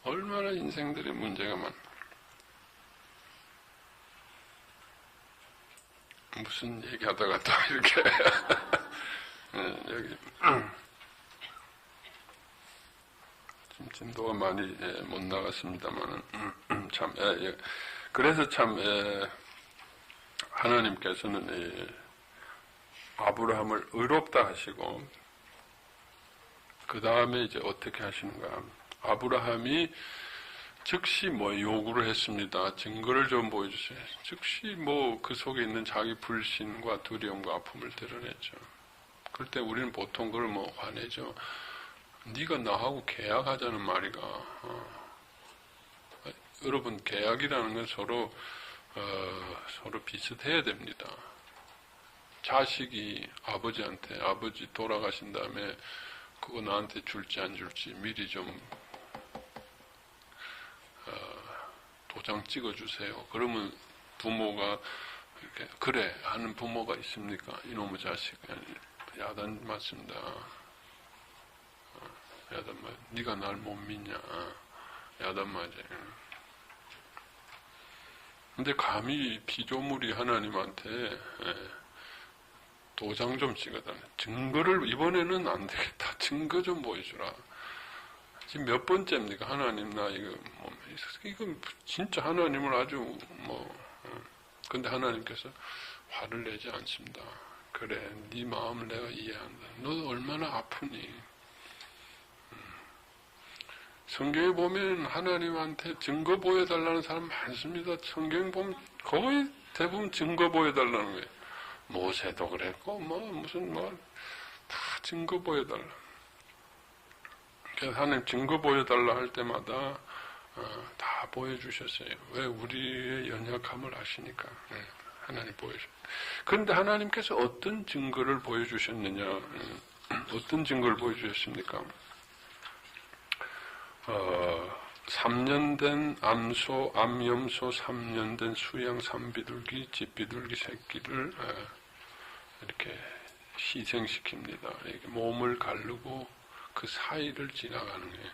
얼마나 인생들의 문제가 많아. 무슨 얘기하다가 또 이렇게 여기 좀 진도가 많이 못 나갔습니다만은 참 그래서 참 하나님께서는 아브라함을 의롭다 하시고 그 다음에 이제 어떻게 하시는가? 아브라함이 즉시 요구를 했습니다. 증거를 좀 보여주세요. 즉시 그 속에 있는 자기 불신과 두려움과 아픔을 드러냈죠. 그럴 때 우리는 보통 그걸 화내죠. 네가 나하고 계약하자는 말이가. 여러분, 계약이라는 건 서로 비슷해야 됩니다. 자식이 아버지한테, 아버지 돌아가신 다음에 그거 나한테 줄지 안 줄지 미리 좀 도장 찍어주세요. 그러면 부모가 이렇게 그래 하는 부모가 있습니까? 이놈의 자식. 야단 맞습니다. 야단 맞. 네가 날 못 믿냐? 야단 맞아. 근데 감히 피조물이 하나님한테 도장 좀 찍어달라. 증거를 이번에는 안 되겠다. 증거 좀 보여주라. 지금 몇 번째입니까? 하나님 나 이건 진짜 하나님을 아주 근데 하나님께서 화를 내지 않습니다. 그래, 네 마음을 내가 이해한다. 너 얼마나 아프니? 성경에 보면 하나님한테 증거 보여달라는 사람 많습니다. 성경 보면 거의 대부분 증거 보여달라는 거예요. 모세도 그랬고 다 증거 보여달라. 그래서 하나님 증거 보여달라 할 때마다 다 보여주셨어요. 왜? 우리의 연약함을 아시니까. 하나님 보여주셨어요. 그런데 하나님께서 어떤 증거를 보여주셨느냐? 어떤 증거를 보여주셨습니까? 3년 된 암염소 3년 된 수양 3비둘기, 집비둘기 새끼를 이렇게 희생시킵니다. 이렇게 몸을 가르고 그 사이를 지나가는 거예요.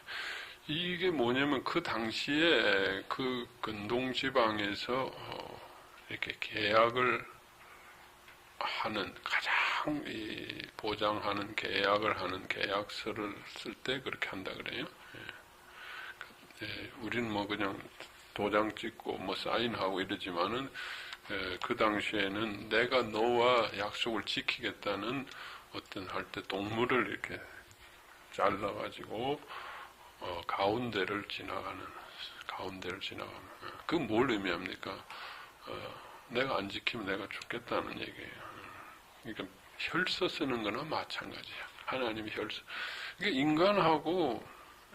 이게 뭐냐면 그 당시에 그 근동지방에서 이렇게 계약을 하는 가장 보장하는 계약을 하는 계약서를 쓸 때 그렇게 한다 그래요. 우리는 그냥 도장 찍고 사인하고 이러지만은 그 당시에는 내가 너와 약속을 지키겠다는 어떤 할 때 동물을 이렇게 잘라가지고 가운데를 지나가는 그건 뭘 의미합니까? 내가 안 지키면 내가 죽겠다는 얘기예요. 그러니까 혈서 쓰는 거나 마찬가지야. 하나님이 혈서. 그러니까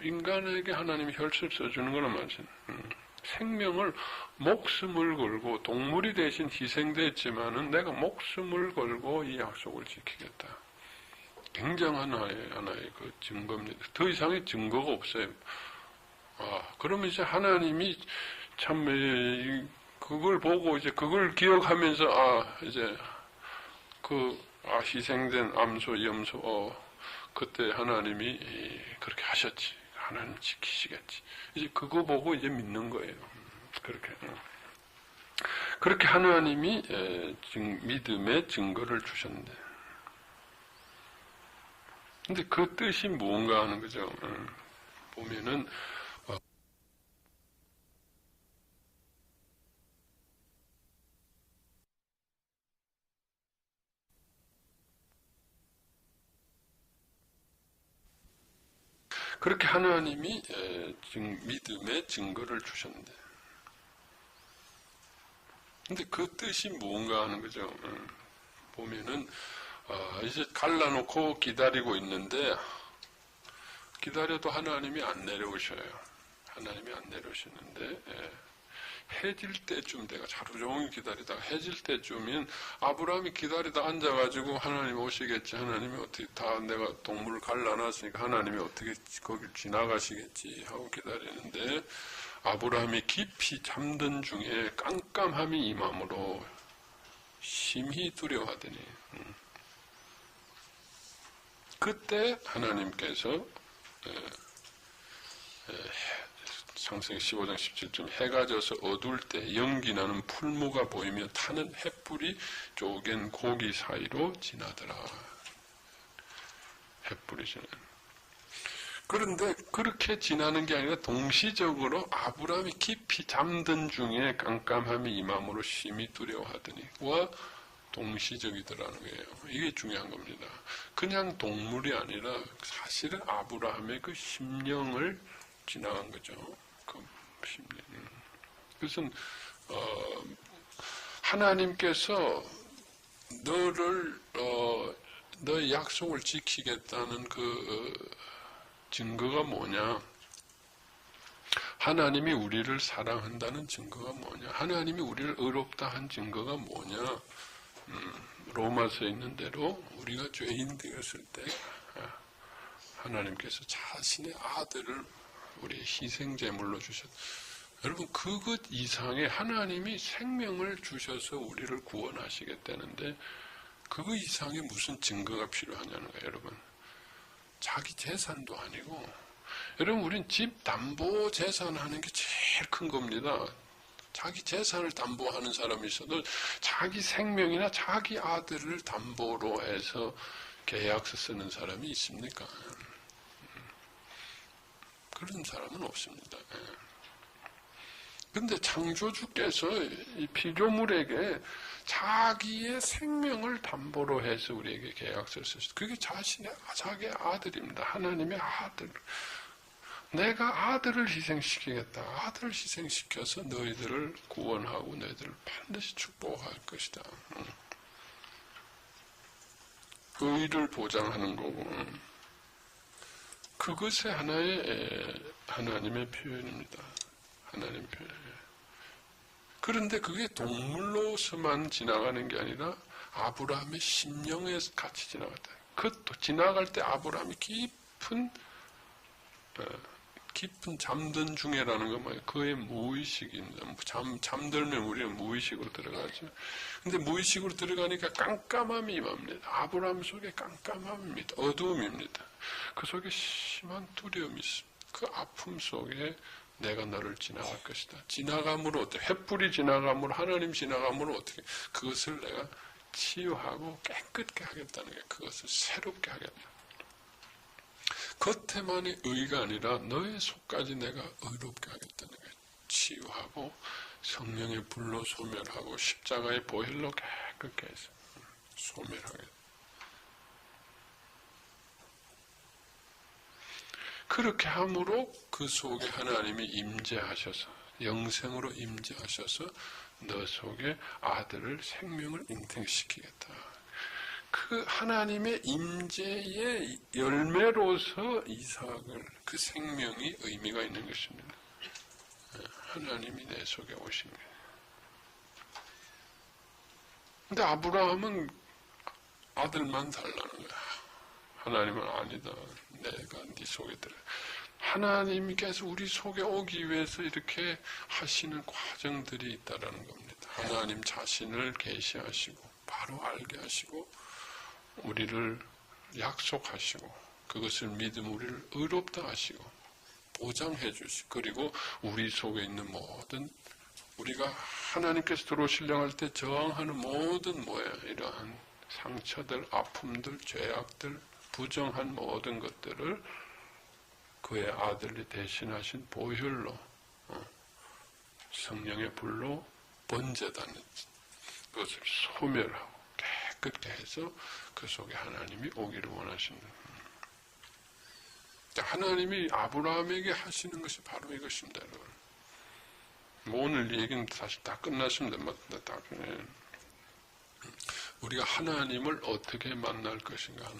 인간에게 하나님이 혈서를 써주는 거나 마찬가지야. 생명을 목숨을 걸고 동물이 대신 희생됐지만은 내가 목숨을 걸고 이 약속을 지키겠다. 굉장한 하나의 그 증거입니다. 더 이상의 증거가 없어요. 그러면 이제 하나님이 참 그걸 보고 이제 그걸 기억하면서 이제 희생된 암소, 염소 그때 하나님이 그렇게 하셨지. 하나님 지키시겠지. 이제 그거 보고 이제 믿는 거예요. 그렇게 하나님이 믿음의 증거를 주셨는데. 근데 그 뜻이 뭔가 하는 거죠. 보면은, 그렇게 하나님이 믿음의 증거를 주셨는데. 근데 그 뜻이 뭔가 하는 거죠. 보면은, 이제 갈라놓고 기다리고 있는데, 기다려도 하나님이 안 내려오셔요. 하나님이 안 내려오시는데, 해질 때쯤 내가 하루 종일 기다리다가 해질 때쯤이면 아브라함이 기다리다 앉아가지고 하나님 오시겠지. 하나님이 어떻게 다 내가 동물을 갈라놨으니까 하나님이 어떻게 거길 지나가시겠지 하고 기다리는데 아브라함이 깊이 잠든 중에 깜깜함이 임함으로 심히 두려워하더니 그때 하나님께서 창세기 15장 17절 해가 져서 어두울 때 연기 나는 풀무가 보이며 타는 횃불이 쪼갠 고기 사이로 지나더라. 횃불이 지나. 그런데 그렇게 지나는 게 아니라 동시적으로 아브라함이 깊이 잠든 중에 깜깜함이 임함으로 심히 두려워하더니 와 동시적이더라는 거예요. 이게 중요한 겁니다. 그냥 동물이 아니라 사실은 아브라함의 그 심령을 지나간 거죠. 그 심령. 그것은 하나님께서 너의 약속을 지키겠다는 그 증거가 뭐냐? 하나님이 우리를 사랑한다는 증거가 뭐냐? 하나님이 우리를 의롭다 한 증거가 뭐냐? 로마서에 있는 대로 우리가 죄인 되었을 때 하나님께서 자신의 아들을 우리의 희생제물로 주셨다. 여러분 그것 이상의 하나님이 생명을 주셔서 우리를 구원하시겠다는데 그 이상의 무슨 증거가 필요하냐는 거예요. 여러분 자기 재산도 아니고 여러분 우린 집 담보 재산 하는 게 제일 큰 겁니다. 자기 재산을 담보하는 사람이 있어도 자기 생명이나 자기 아들을 담보로 해서 계약서 쓰는 사람이 있습니까? 그런 사람은 없습니다. 그런데 창조주께서 이 피조물에게 자기의 생명을 담보로 해서 우리에게 계약서를 쓰셨어요. 그게 자기의 아들입니다. 하나님의 아들. 내가 아들을 희생시키겠다. 아들을 희생시켜서 너희들을 구원하고 너희들을 반드시 축복할 것이다. 의를 보장하는 거고 그것의 하나님의 표현입니다. 하나님 표현. 그런데 그게 동물로서만 지나가는 게 아니라 아브라함의 심령에서 같이 지나갔다. 그것도 지나갈 때 아브라함이 깊은 잠든 중에라는 건 뭐예요? 그의 무의식입니다. 잠들면 우리는 무의식으로 들어가죠. 근데 무의식으로 들어가니까 깜깜함이 임합니다. 아브라함 속에 깜깜함입니다. 어두움입니다. 그 속에 심한 두려움이 있습니다. 그 아픔 속에 내가 너를 지나갈 것이다. 지나감으로 어떻게? 횃불이 지나감으로 하나님 지나감으로 어떻게? 그것을 내가 치유하고 깨끗게 하겠다는 게 그것을 새롭게 하겠다. 겉에만의 의가 아니라 너의 속까지 내가 의롭게 하겠다는 거예요. 치유하고 성령의 불로 소멸하고 십자가의 보혈로 깨끗게 해서 소멸하겠다. 그렇게 함으로 그 속에 하나님이 임재하셔서 영생으로 임재하셔서 너 속에 아들을 생명을 잉태시키겠다. 그 하나님의 임재의 열매로서 이삭을 그 생명이 의미가 있는 것입니다. 하나님이 내 속에 오신 거예요. 근데 아브라함은 아들만 달라는 거야. 하나님은 아니다. 내가 네 속에 들어. 하나님께서 우리 속에 오기 위해서 이렇게 하시는 과정들이 있다라는 겁니다. 하나님 자신을 계시하시고 바로 알게 하시고 우리를 약속하시고 그것을 믿음 우리를 의롭다 하시고 보장해 주시고 그리고 우리 속에 있는 모든 우리가 하나님께서 들어오시려고 할 때 저항하는 모든 이러한 상처들, 아픔들, 죄악들, 부정한 모든 것들을 그의 아들이 대신하신 보혈로 성령의 불로 번제다는 그것을 소멸하고 깨끗게 해서 그 속에 하나님이 오기를 원하시는 하나님이 아브라함에게 하시는 것이 바로 이것입니다. 여러분. 오늘 얘기는 사실 다 끝났습니다. 우리가 하나님을 어떻게 만날 것인가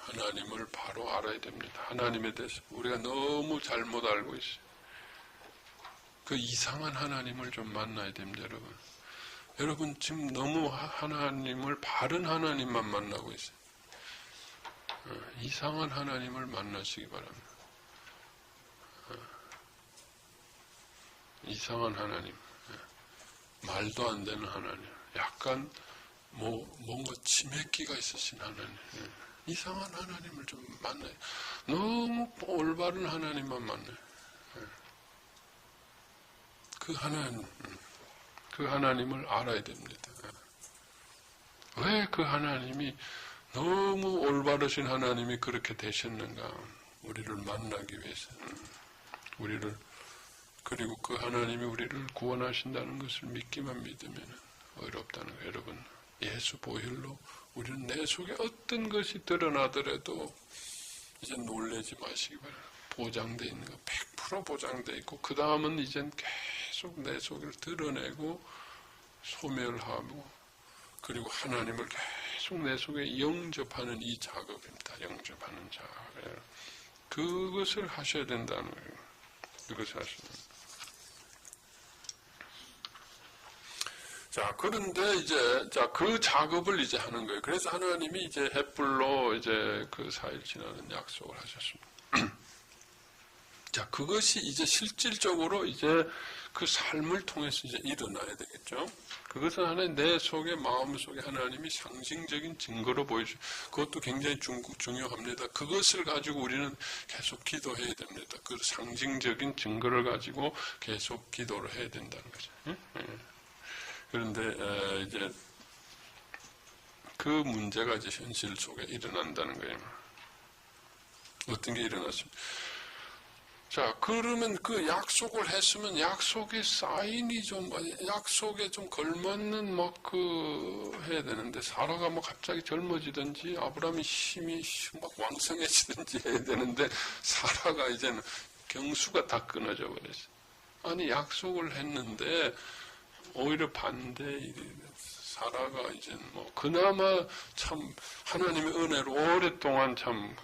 하나님을 바로 알아야 됩니다. 하나님에 대해서 우리가 너무 잘못 알고 있어요. 그 이상한 하나님을 좀 만나야 됩니다. 여러분. 여러분 지금 너무 하나님을 바른 하나님만 만나고 있어요. 이상한 하나님을 만나시기 바랍니다. 이상한 하나님, 말도 안 되는 하나님, 약간 뭔가 치맥기가 있으신 하나님, 이상한 하나님을 좀 만나요. 너무 올바른 하나님만 만나요. 그 하나님을 알아야 됩니다. 왜 그 하나님이 너무 올바르신 하나님이 그렇게 되셨는가? 우리를 만나기 위해서, 그리고 그 하나님이 우리를 구원하신다는 것을 믿기만 믿으면 어렵다는 거예요, 여러분. 예수 보혈로 우리는 내 속에 어떤 것이 드러나더라도 이제 놀라지 마시기 바랍니다. 보장되어 있는 거 100% 보장되어 있고, 그 다음은 이젠 계속 내 속을 드러내고 소멸하고, 그리고 하나님을 계속 내 속에 영접하는 이 작업입니다. 영접하는 작업. 그것을 하셔야 된다는 거예요. 그것을 하셔야 됩니다. 자, 그런데 이제, 그 작업을 이제 하는 거예요. 그래서 하나님이 이제 햇불로 이제 그 4일 지나는 약속을 하셨습니다. 자, 그것이 이제 실질적으로 이제 그 삶을 통해서 이제 일어나야 되겠죠. 그것은 하나님 내 속에, 마음 속에 하나님이 상징적인 증거로 보여주죠. 그것도 굉장히 중요합니다. 그것을 가지고 우리는 계속 기도해야 됩니다. 그 상징적인 증거를 가지고 계속 기도를 해야 된다는 거죠. 그런데 이제 그 문제가 이제 현실 속에 일어난다는 거예요. 어떤 게 일어났습니까? 자, 그러면 그 약속을 했으면 약속의 사인이 좀, 약속에 좀 걸맞는 해야 되는데, 사라가 갑자기 젊어지든지, 아브라함이 힘이 왕성해지든지 해야 되는데, 사라가 이제는 경수가 다 끊어져 버렸어요. 아니, 약속을 했는데, 오히려 반대, 사라가 이제 그나마 참, 하나님의 은혜로 오랫동안 참,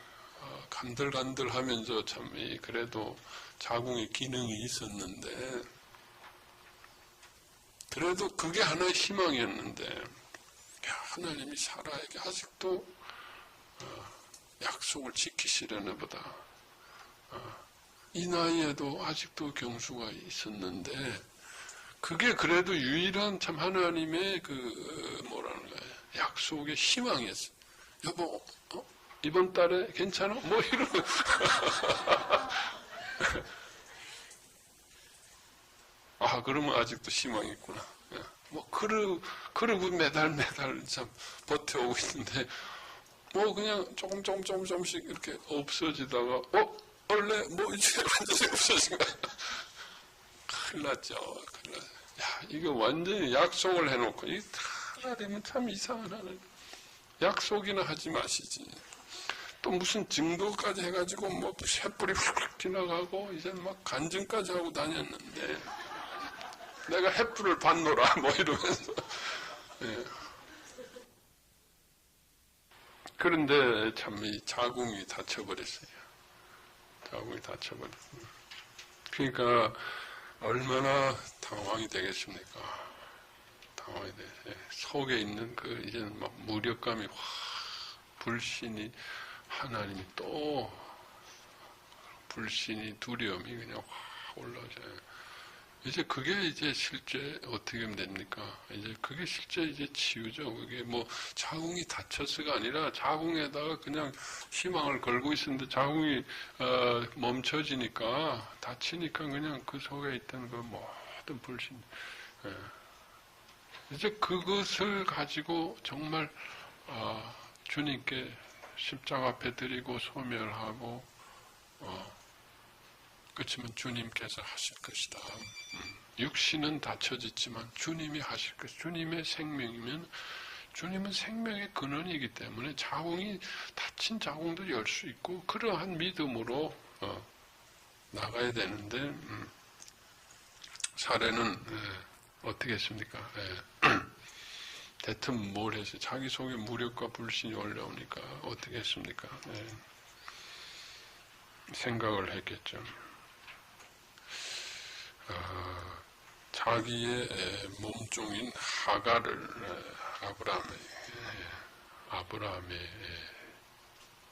간들간들 하면서 참, 그래도 자궁의 기능이 있었는데, 그래도 그게 하나의 희망이었는데, 하나님이 사라에게 아직도 약속을 지키시려나 보다. 이 나이에도 아직도 경수가 있었는데, 그게 그래도 유일한 참 하나님의 약속의 희망이었어요. 여보, 이번 달에 괜찮아? 이러고. 아, 그러면 아직도 희망이 있구나. 그러고 매달 참 버텨오고 있는데, 그냥 조금씩 이렇게 없어지다가, 원래 이제 완전히 없어진 거야. 큰일 났죠. 야, 이거 완전히 약속을 해놓고, 이 하나님은 참 이상한 하나님. 약속이나 하지 마시지. 또 무슨 증거까지 해가지고 햇불이 훅 지나가고 이제 간증까지 하고 다녔는데 내가 햇불을 받노라 이러면서. 예. 그런데 참 이 자궁이 닫혀버렸어요. 자궁이 닫혀버렸어요. 그러니까 얼마나 당황이 되겠습니까? 당황이 돼. 속에 있는 이제는 무력감이 불신이, 하나님이 또 불신이, 두려움이 그냥 확 올라오잖아요. 이제 그게 이제 실제 어떻게 하면 됩니까? 이제 그게 실제 이제 치유죠. 그게 자궁이 닫혔어가 아니라 자궁에다가 그냥 희망을 걸고 있었는데 자궁이 멈춰지니까, 닫히니까 그냥 그 속에 있던 그 모든 불신. 이제 그것을 가지고 정말 주님께 십자가 앞에 드리고 소멸하고, 그렇지만 주님께서 하실 것이다. 육신은 닫혀졌지만 주님이 하실 것. 주님의 생명이면, 주님은 생명의 근원이기 때문에 자궁이 닫힌 자궁도 열 수 있고, 그러한 믿음으로 나가야 되는데, 사례는 어떻게 했습니까? 대뜸 뭘 했어요? 자기 속에 무력과 불신이 올라오니까 어떻게 했습니까? 생각을 했겠죠. 자기의 몸종인 하갈을 아브라함의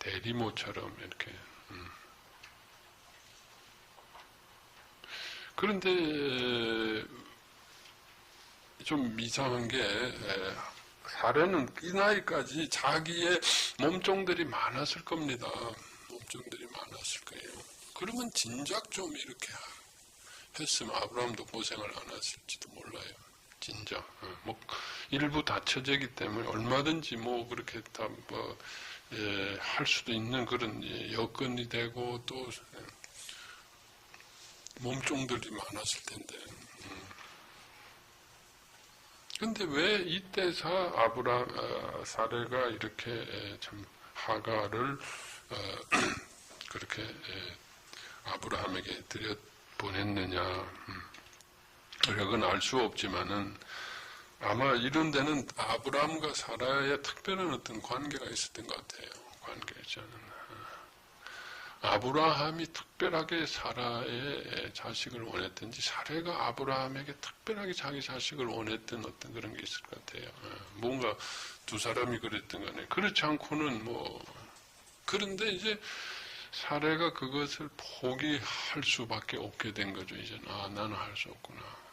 대리모처럼 이렇게. 그런데 좀 이상한 게, 사례는 이 나이까지 자기의 몸종들이 많았을 겁니다. 몸종들이 많았을 거예요. 그러면 진작 좀 이렇게 했으면 아브라함도 고생을 안 했을지도 몰라요. 진짜. 뭐 일부 다처제기 때문에 얼마든지 뭐 그렇게 다 뭐 할 수도 있는 그런 여건이 되고 또 몸종들이 많았을 텐데. 근데 왜 이때 사레가 이렇게 참 하가를 그렇게 아브라함에게 들여 보냈느냐? 그건 알 수 없지만은 아마 이런 데는 아브라함과 사라의 특별한 어떤 관계가 있었던 것 같아요. 관계자는 아브라함이 특별하게 사라의 자식을 원했든지 사라가 아브라함에게 특별하게 자기 자식을 원했던 어떤 그런 게 있을 것 같아요. 뭔가 두 사람이 그랬던 거네. 그렇지 않고는 뭐 그런데 이제 사라가 그것을 포기할 수밖에 없게 된 거죠. 이제 나는 할 수 없구나.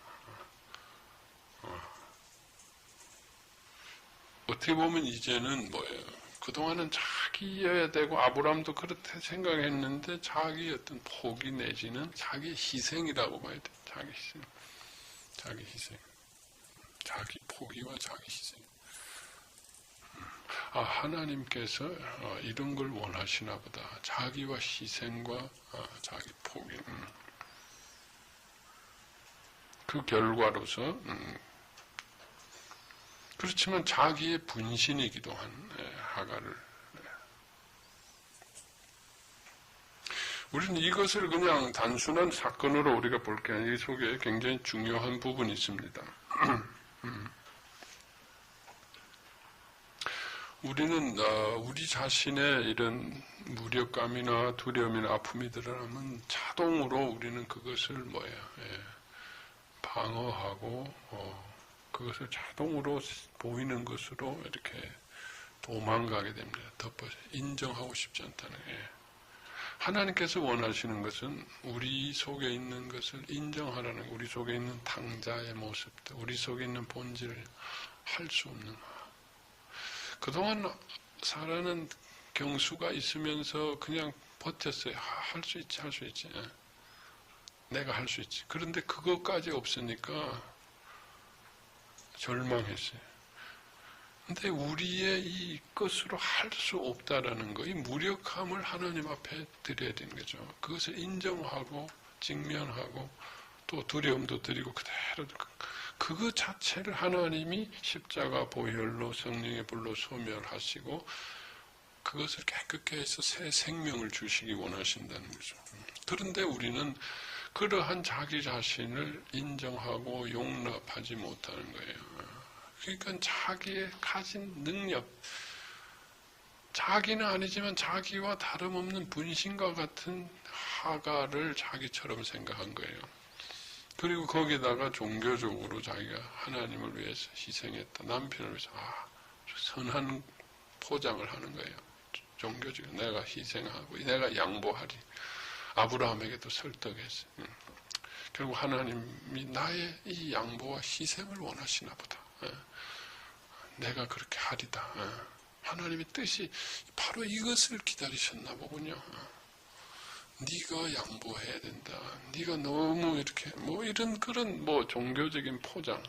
어떻게 보면 이제는 뭐예요? 그동안은 자기여야 되고 아브라함도 그렇게 생각했는데 자기 어떤 포기 내지는 자기 희생이라고 봐야 돼. 자기 희생. 자기 희생. 자기 포기와 자기 희생. 하나님께서 이런 걸 원하시나 보다. 자기와 희생과 자기 포기. 그 결과로서 그렇지만 자기의 분신이기도 한 하가를. 우리는 이것을 그냥 단순한 사건으로 우리가 볼 게 아니라 이 속에 굉장히 중요한 부분이 있습니다. 우리는 우리 자신의 이런 무력감이나 두려움이나 아픔이 드러나면 자동으로 우리는 그것을 방어하고 그것을 자동으로 보이는 것으로 이렇게 도망가게 됩니다. 덮어서 인정하고 싶지 않다는 거예요. 하나님께서 원하시는 것은 우리 속에 있는 것을 인정하라는, 우리 속에 있는 당자의 모습들, 우리 속에 있는 본질을 할 수 없는. 그동안 사라는 경수가 있으면서 그냥 버텼어요. 할 수 있지, 할 수 있지. 내가 할 수 있지. 그런데 그것까지 없으니까 절망했어요. 근데 우리의 이 것으로 할 수 없다라는 거, 이 무력함을 하나님 앞에 드려야 되는 거죠. 그것을 인정하고 직면하고 또 두려움도 드리고 그대로 그거 자체를 하나님이 십자가 보혈로 성령의 불로 소멸하시고 그것을 깨끗게 해서 새 생명을 주시기 원하신다는 거죠. 그런데 우리는 그러한 자기 자신을 인정하고 용납하지 못하는 거예요. 그러니까 자기의 가진 능력, 자기는 아니지만 자기와 다름없는 분신과 같은 하가를 자기처럼 생각한 거예요. 그리고 거기다가 종교적으로 자기가 하나님을 위해서 희생했다. 남편을 위해서 선한 포장을 하는 거예요. 종교적으로 내가 희생하고 내가 양보하리. 아브라함에게도 설득했어요. 결국 하나님이 나의 이 양보와 희생을 원하시나 보다. 내가 그렇게 하리다. 하나님의 뜻이 바로 이것을 기다리셨나 보군요. 네가 양보해야 된다. 네가 너무 이렇게 이런 그런 종교적인 포장.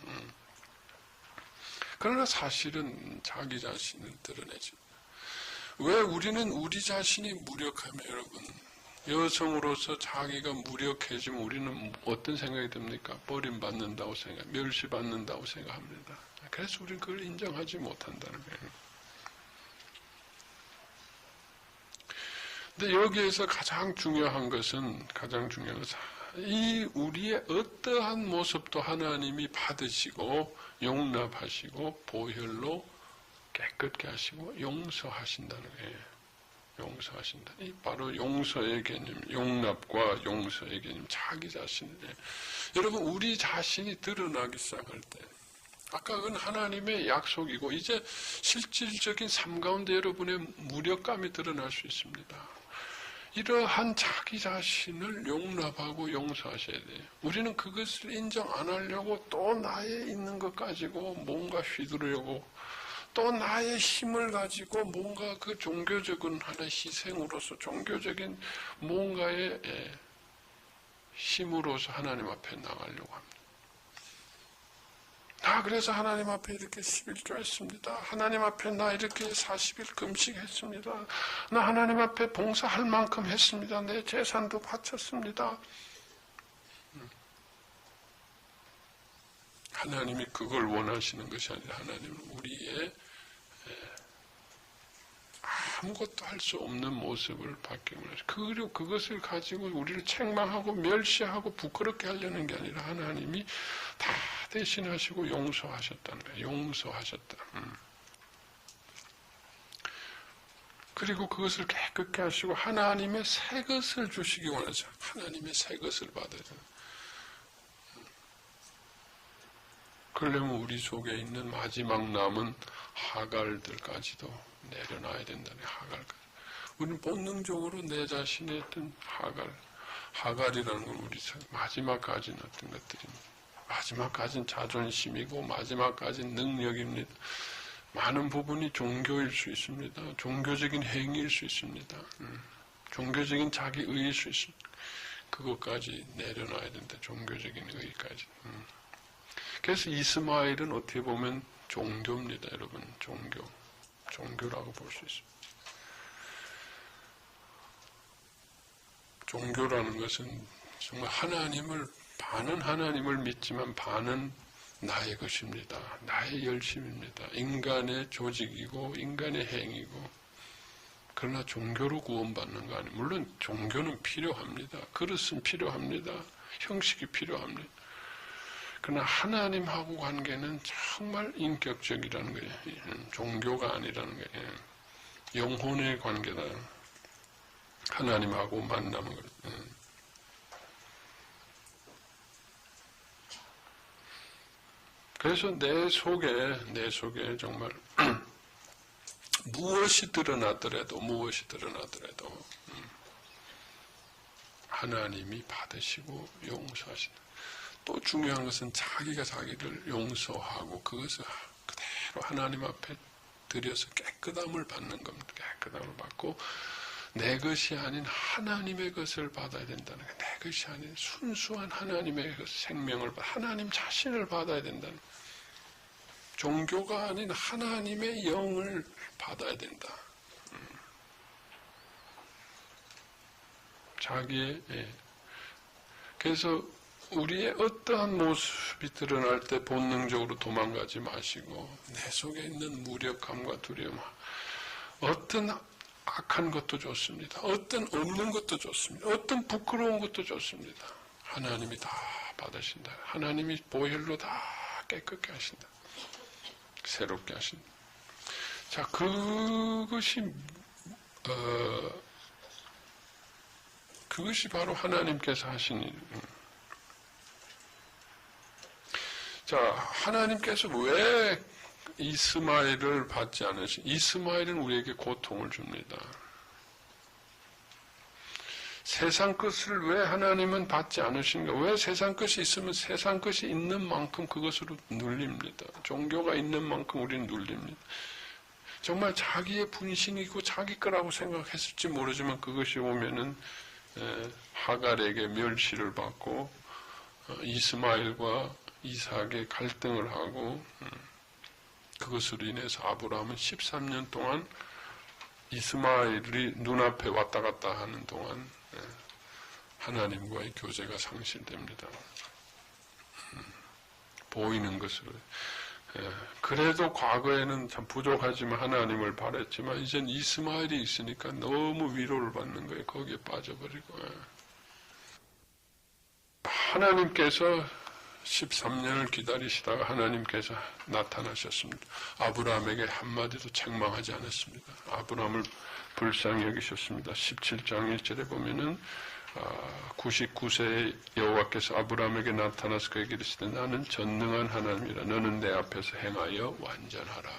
그러나 사실은 자기 자신을 드러내죠. 왜 우리는 우리 자신이 무력하면 여러분 여성으로서 자기가 무력해지면 우리는 어떤 생각이 듭니까? 버림받는다고 멸시받는다고 생각합니다. 그래서 우리는 그걸 인정하지 못한다는 거예요. 근데 여기에서 가장 중요한 것은 이 우리의 어떠한 모습도 하나님이 받으시고 용납하시고 보혈로 깨끗게 하시고 용서하신다는 거예요. 용서하신다. 이 바로 용서의 개념, 용납과 용서의 개념, 자기 자신을. 여러분, 우리 자신이 드러나기 시작할 때, 아까 그건 하나님의 약속이고, 이제 실질적인 삶 가운데 여러분의 무력감이 드러날 수 있습니다. 이러한 자기 자신을 용납하고 용서하셔야 돼요. 우리는 그것을 인정 안 하려고 또 나의 있는 것 가지고 뭔가 휘두르려고 또 나의 힘을 가지고 뭔가 그 종교적인 하나의 희생으로서 종교적인 뭔가의 힘으로서 하나님 앞에 나가려고 합니다. 그래서 하나님 앞에 이렇게 11조 했습니다. 하나님 앞에 나 이렇게 40일 금식했습니다. 나 하나님 앞에 봉사할 만큼 했습니다. 내 재산도 바쳤습니다. 하나님이 그걸 원하시는 것이 아니라 하나님은 우리의 아무것도 할 수 없는 모습을 받기 원하시고, 그리고 그것을 가지고 우리를 책망하고 멸시하고 부끄럽게 하려는 게 아니라 하나님이 다 대신하시고 용서하셨다는 거예요. 용서하셨다. 그리고 그것을 깨끗게 하시고 하나님의 새 것을 주시기 원하죠. 하나님의 새 것을 받아야 돼요. 그러려면 우리 속에 있는 마지막 남은 하갈들까지도 내려놔야 된다는 하갈까지. 우리는 본능적으로 내 자신의 어떤 하갈이라는 건 우리 마지막까지는 어떤 것들입니다. 마지막까지는 자존심이고 마지막까지는 능력입니다. 많은 부분이 종교일 수 있습니다. 종교적인 행위일 수 있습니다. 종교적인 자기의일 수 있습니다. 그것까지 내려놔야 된다. 종교적인 의까지. 그래서 이스마엘은 어떻게 보면 종교입니다, 여러분. 종교라고 볼 수 있습니다. 종교라는 것은 정말 반은 하나님을 믿지만 반은 나의 것입니다. 나의 열심입니다. 인간의 조직이고 인간의 행위고. 그러나 종교로 구원받는 거 아니에요. 물론 종교는 필요합니다. 그릇은 필요합니다. 형식이 필요합니다. 그러나 하나님하고 관계는 정말 인격적이라는 거예요. 종교가 아니라는 거예요. 영혼의 관계다. 하나님하고 만나는 거예요. 그래서 내 속에 정말 무엇이 드러나더라도 하나님이 받으시고 용서하신다. 또 중요한 것은 자기가 자기를 용서하고 그것을 그대로 하나님 앞에 드려서 깨끗함을 받는 겁니다. 깨끗함을 받고 내 것이 아닌 하나님의 것을 받아야 된다는 거예요. 내 것이 아닌 순수한 하나님의 생명을 하나님 자신을 받아야 된다는 거예요. 종교가 아닌 하나님의 영을 받아야 된다. 그래서 우리의 어떠한 모습이 드러날 때 본능적으로 도망가지 마시고 내 속에 있는 무력함과 두려움, 어떤 악한 것도 좋습니다. 어떤 없는 것도 좋습니다. 어떤 부끄러운 것도 좋습니다. 하나님이 다 받으신다. 하나님이 보혈로 다 깨끗게 하신다. 새롭게 하신다. 자, 그것이 바로 하나님께서 하신 일. 자, 하나님께서 왜 이스마엘을 받지 이스마엘은 우리에게 고통을 줍니다. 세상 것을 왜 하나님은 받지 않으신가? 왜 세상 것이 있으면 세상 것이 있는 만큼 그것으로 눌립니다. 종교가 있는 만큼 우리는 눌립니다. 정말 자기의 분신이고 자기 거라고 생각했을지 모르지만 그것이 오면은 하갈에게 멸시를 받고 이스마엘과 이삭의 갈등을 하고 그것으로 인해서 아브라함은 13년 동안 이스마엘이 눈앞에 왔다 갔다 하는 동안 하나님과의 교제가 상실됩니다. 보이는 것으로. 그래도 과거에는 참 부족하지만 하나님을 바랬지만 이젠 이스마엘이 있으니까 너무 위로를 받는 거예요. 거기에 빠져버리고. 하나님께서 13년을 기다리시다가 하나님께서 나타나셨습니다. 아브라함에게 한마디도 책망하지 않았습니다. 아브라함을 불쌍히 여기셨습니다. 17장 1절에 보면은 99세의 여호와께서 아브라함에게 나타나서 그에게 이르시되 나는 전능한 하나님이라 너는 내 앞에서 행하여 완전하라.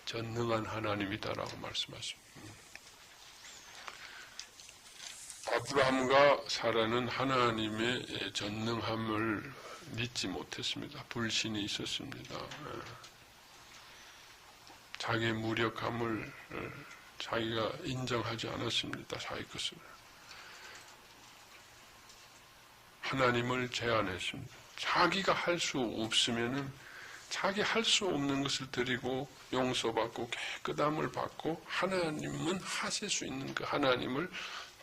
전능한 하나님이다라고 말씀하십니다. 아브라함과 사라는 하나님의 전능함을 믿지 못했습니다. 불신이 있었습니다. 자기의 무력함을 자기가 인정하지 않았습니다. 자기 것을. 하나님을 제안했습니다. 자기가 할 수 없으면은 자기 할 수 없는 것을 드리고 용서받고 깨끗함을 받고 하나님은 하실 수 있는 그 하나님을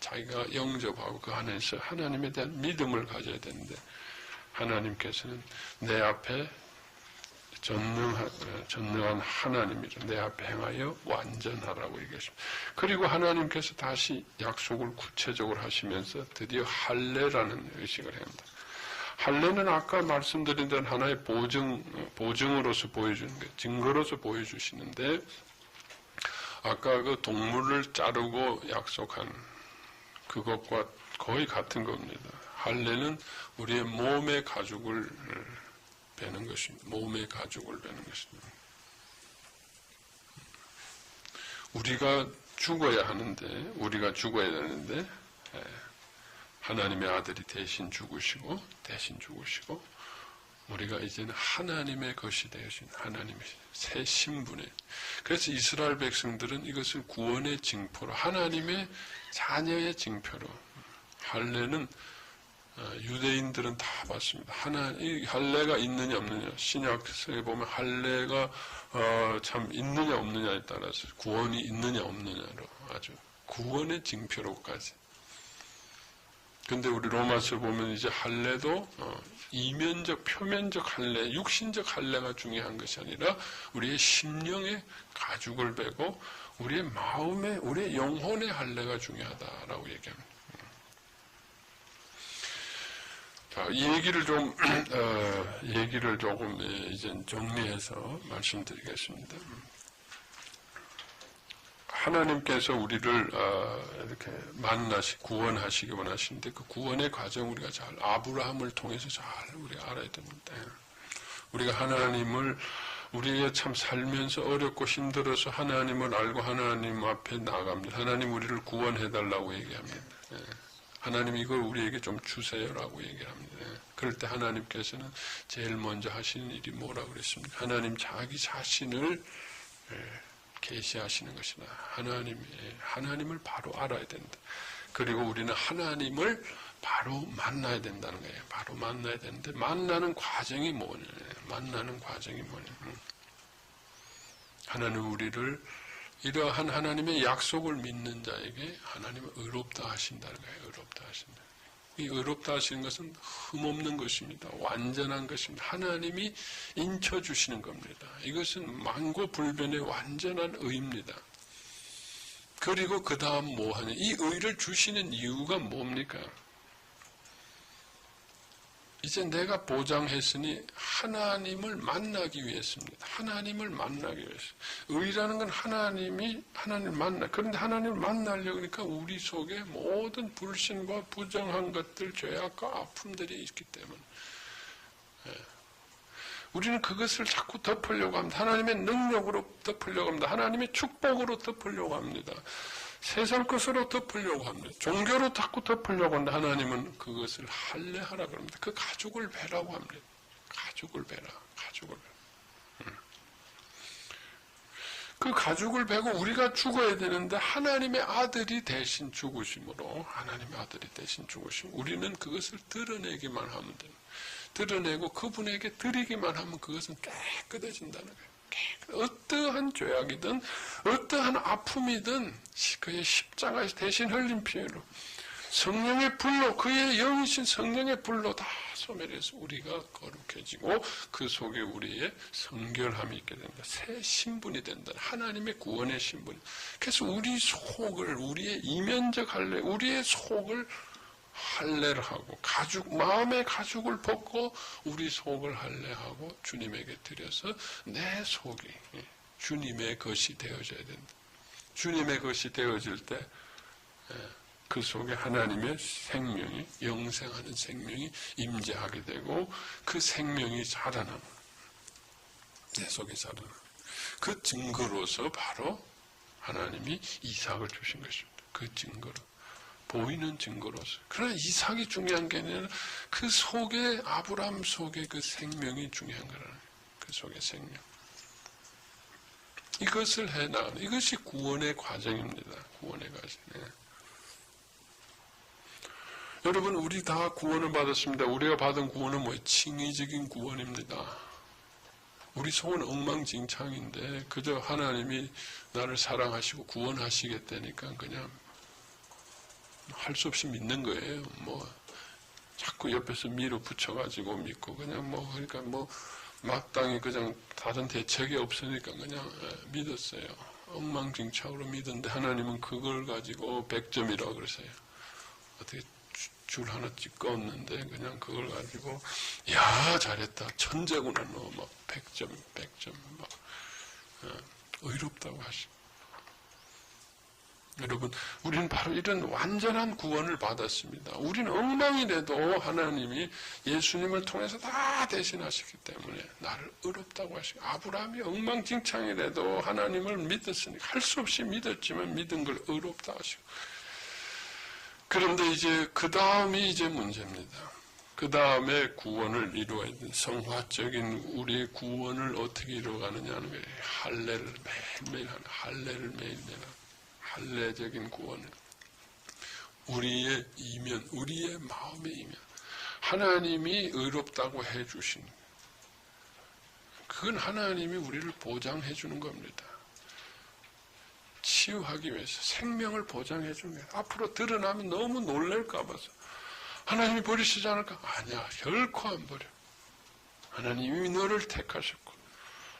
자기가 영접하고 그 안에서 하나님에 대한 믿음을 가져야 되는데 하나님께서는 내 앞에 전능한 하나님이죠. 내 앞에 행하여 완전하라고 얘기하십니다. 그리고 하나님께서 다시 약속을 구체적으로 하시면서 드디어 할례라는 의식을 합니다. 할례는 아까 말씀드린 대로 하나의 보증으로서 보여주는 게 증거로서 보여주시는데 아까 그 동물을 자르고 약속한 그것과 거의 같은 겁니다. 할례는 우리의 몸의 가죽을 베는 것입니다. 몸의 가죽을 베는 것입니다. 우리가 죽어야 하는데 우리가 죽어야 되는데 하나님의 아들이 대신 죽으시고 우리가 이제는 하나님의 것이 되어진 하나님의 새 신분에 그래서 이스라엘 백성들은 이것을 구원의 징표로 하나님의 자녀의 징표로 할례는 유대인들은 다 봤습니다. 이 할례가 있느냐 없느냐 신약서에 보면 할례가 참 있느냐 없느냐에 따라서 구원이 있느냐 없느냐로 아주 구원의 징표로까지. 근데 우리 로마서 보면 이제 할례도 이면적 표면적 할례 육신적 할례가 중요한 것이 아니라 우리의 심령의 가죽을 베고 우리의 마음의 우리의 영혼의 할례가 중요하다라고 얘기합니다. 이 얘기를 조금 이제 정리해서 말씀드리겠습니다. 하나님께서 우리를 이렇게 구원하시기 원하시는데 그 구원의 과정 우리가 잘 아브라함을 통해서 잘 우리가 알아야 됩니다. 우리가 하나님을 우리가 참 살면서 어렵고 힘들어서 하나님을 알고 하나님 앞에 나갑니다. 하나님 우리를 구원해달라고 얘기합니다. 하나님 이걸 우리에게 좀 주세요라고 얘기를 합니다. 그럴 때 하나님께서는 제일 먼저 하시는 일이 뭐라고 그랬습니까? 하나님 자기 자신을 계시하시는 것이다. 하나님을 바로 알아야 된다. 그리고 우리는 하나님을 바로 만나야 된다는 거예요. 바로 만나야 되는데 만나는 과정이 뭐냐? 하나님 우리를 이러한 하나님의 약속을 믿는 자에게 하나님은 의롭다 하신다는 거예요. 의롭다 하신다. 이 의롭다 하시는 것은 흠없는 것입니다. 완전한 것입니다. 하나님이 인쳐주시는 겁니다. 이것은 만고불변의 완전한 의입니다. 그리고 그 다음 뭐 하냐? 이 의를 주시는 이유가 뭡니까? 이제 내가 보장했으니 하나님을 만나기 위해서입니다. 하나님을 만나기 위해서. 의라는 건 하나님을 만나. 그런데 하나님을 만나려고 하니까 우리 속에 모든 불신과 부정한 것들, 죄악과 아픔들이 있기 때문에. 우리는 그것을 자꾸 덮으려고 합니다. 하나님의 능력으로 덮으려고 합니다. 하나님의 축복으로 덮으려고 합니다. 세상 것으로 덮으려고 합니다. 종교로 자꾸 덮으려고 하는데 하나님은 그것을 할례하라 그럽니다. 그 가죽을 베라고 합니다. 가죽을 베라. 그 가죽을 베고 우리가 죽어야 되는데 하나님의 아들이 대신 죽으심으로 우리는 그것을 드러내기만 하면 됩니다. 드러내고 그분에게 드리기만 하면 그것은 깨끗해진다는 거예요. 어떠한 죄악이든 어떠한 아픔이든 그의 십자가에서 대신 흘린 피로 성령의 불로 그의 영이신 성령의 불로 다 소멸해서 우리가 거룩해지고 그 속에 우리의 성결함이 있게 된다. 새 신분이 된다. 하나님의 구원의 신분. 그래서 우리 속을 우리의 이면적 할례 우리의 속을 할례를 하고 마음의 가죽을 벗고 우리 속을 할례하고 주님에게 드려서 내 속이 주님의 것이 되어져야 된다. 주님의 것이 되어질 때 그 속에 하나님의 생명이 영생하는 생명이 임재하게 되고 그 생명이 자라나는 내 속에 자라나는 그 증거로서 바로 하나님이 이삭을 주신 것입니다. 그 증거로 보이는 증거로서. 그러나 이삭이 중요한 게 아니라 그 속에 아브라함 속에 그 생명이 중요한 거라는 거예요. 그 속의 생명. 이것을 해나가는 이것이 구원의 과정입니다. 구원의 과정. 여러분, 우리 다 구원을 받았습니다. 우리가 받은 구원은 뭐예요? 칭의적인 구원입니다. 우리 속은 엉망진창인데 그저 하나님이 나를 사랑하시고 구원하시겠다니까 그냥 할 수 없이 믿는 거예요. 뭐 자꾸 옆에서 밀어붙여가지고 믿고 그냥 뭐 그러니까 뭐 마땅히 그냥 다른 대책이 없으니까 그냥 믿었어요. 엉망진창으로 믿었는데 하나님은 그걸 가지고 100점이라고 그러세요. 어떻게 줄 하나 찍었는데 그냥 그걸 가지고 야 잘했다 천재구나 너 막 100점 막 의롭다고 하시고. 여러분, 우리는 바로 이런 완전한 구원을 받았습니다. 우리는 엉망이라도 하나님이 예수님을 통해서 다 대신하셨기 때문에 나를 의롭다고 하시고, 아브라함이 엉망진창이라도 하나님을 믿었으니까 할 수 없이 믿었지만 믿은 걸 의롭다 하시고. 그런데 이제 그 다음이 이제 문제입니다. 그 다음에 구원을 이루어야 되는 성화적인 우리의 구원을 어떻게 이루어가느냐 하는 거예요. 할례를 매일매일 하는, 할례를 매일매일 하는. 할례적인 구원은 우리의 이면, 우리의 마음의 이면, 하나님이 의롭다고 해주신, 그건 하나님이 우리를 보장해 주는 겁니다. 치유하기 위해서 생명을 보장해 주는 거예요. 앞으로 드러나면 너무 놀랄까 봐서 하나님이 버리시지 않을까? 아니야, 결코 안 버려. 하나님이 너를 택하셨고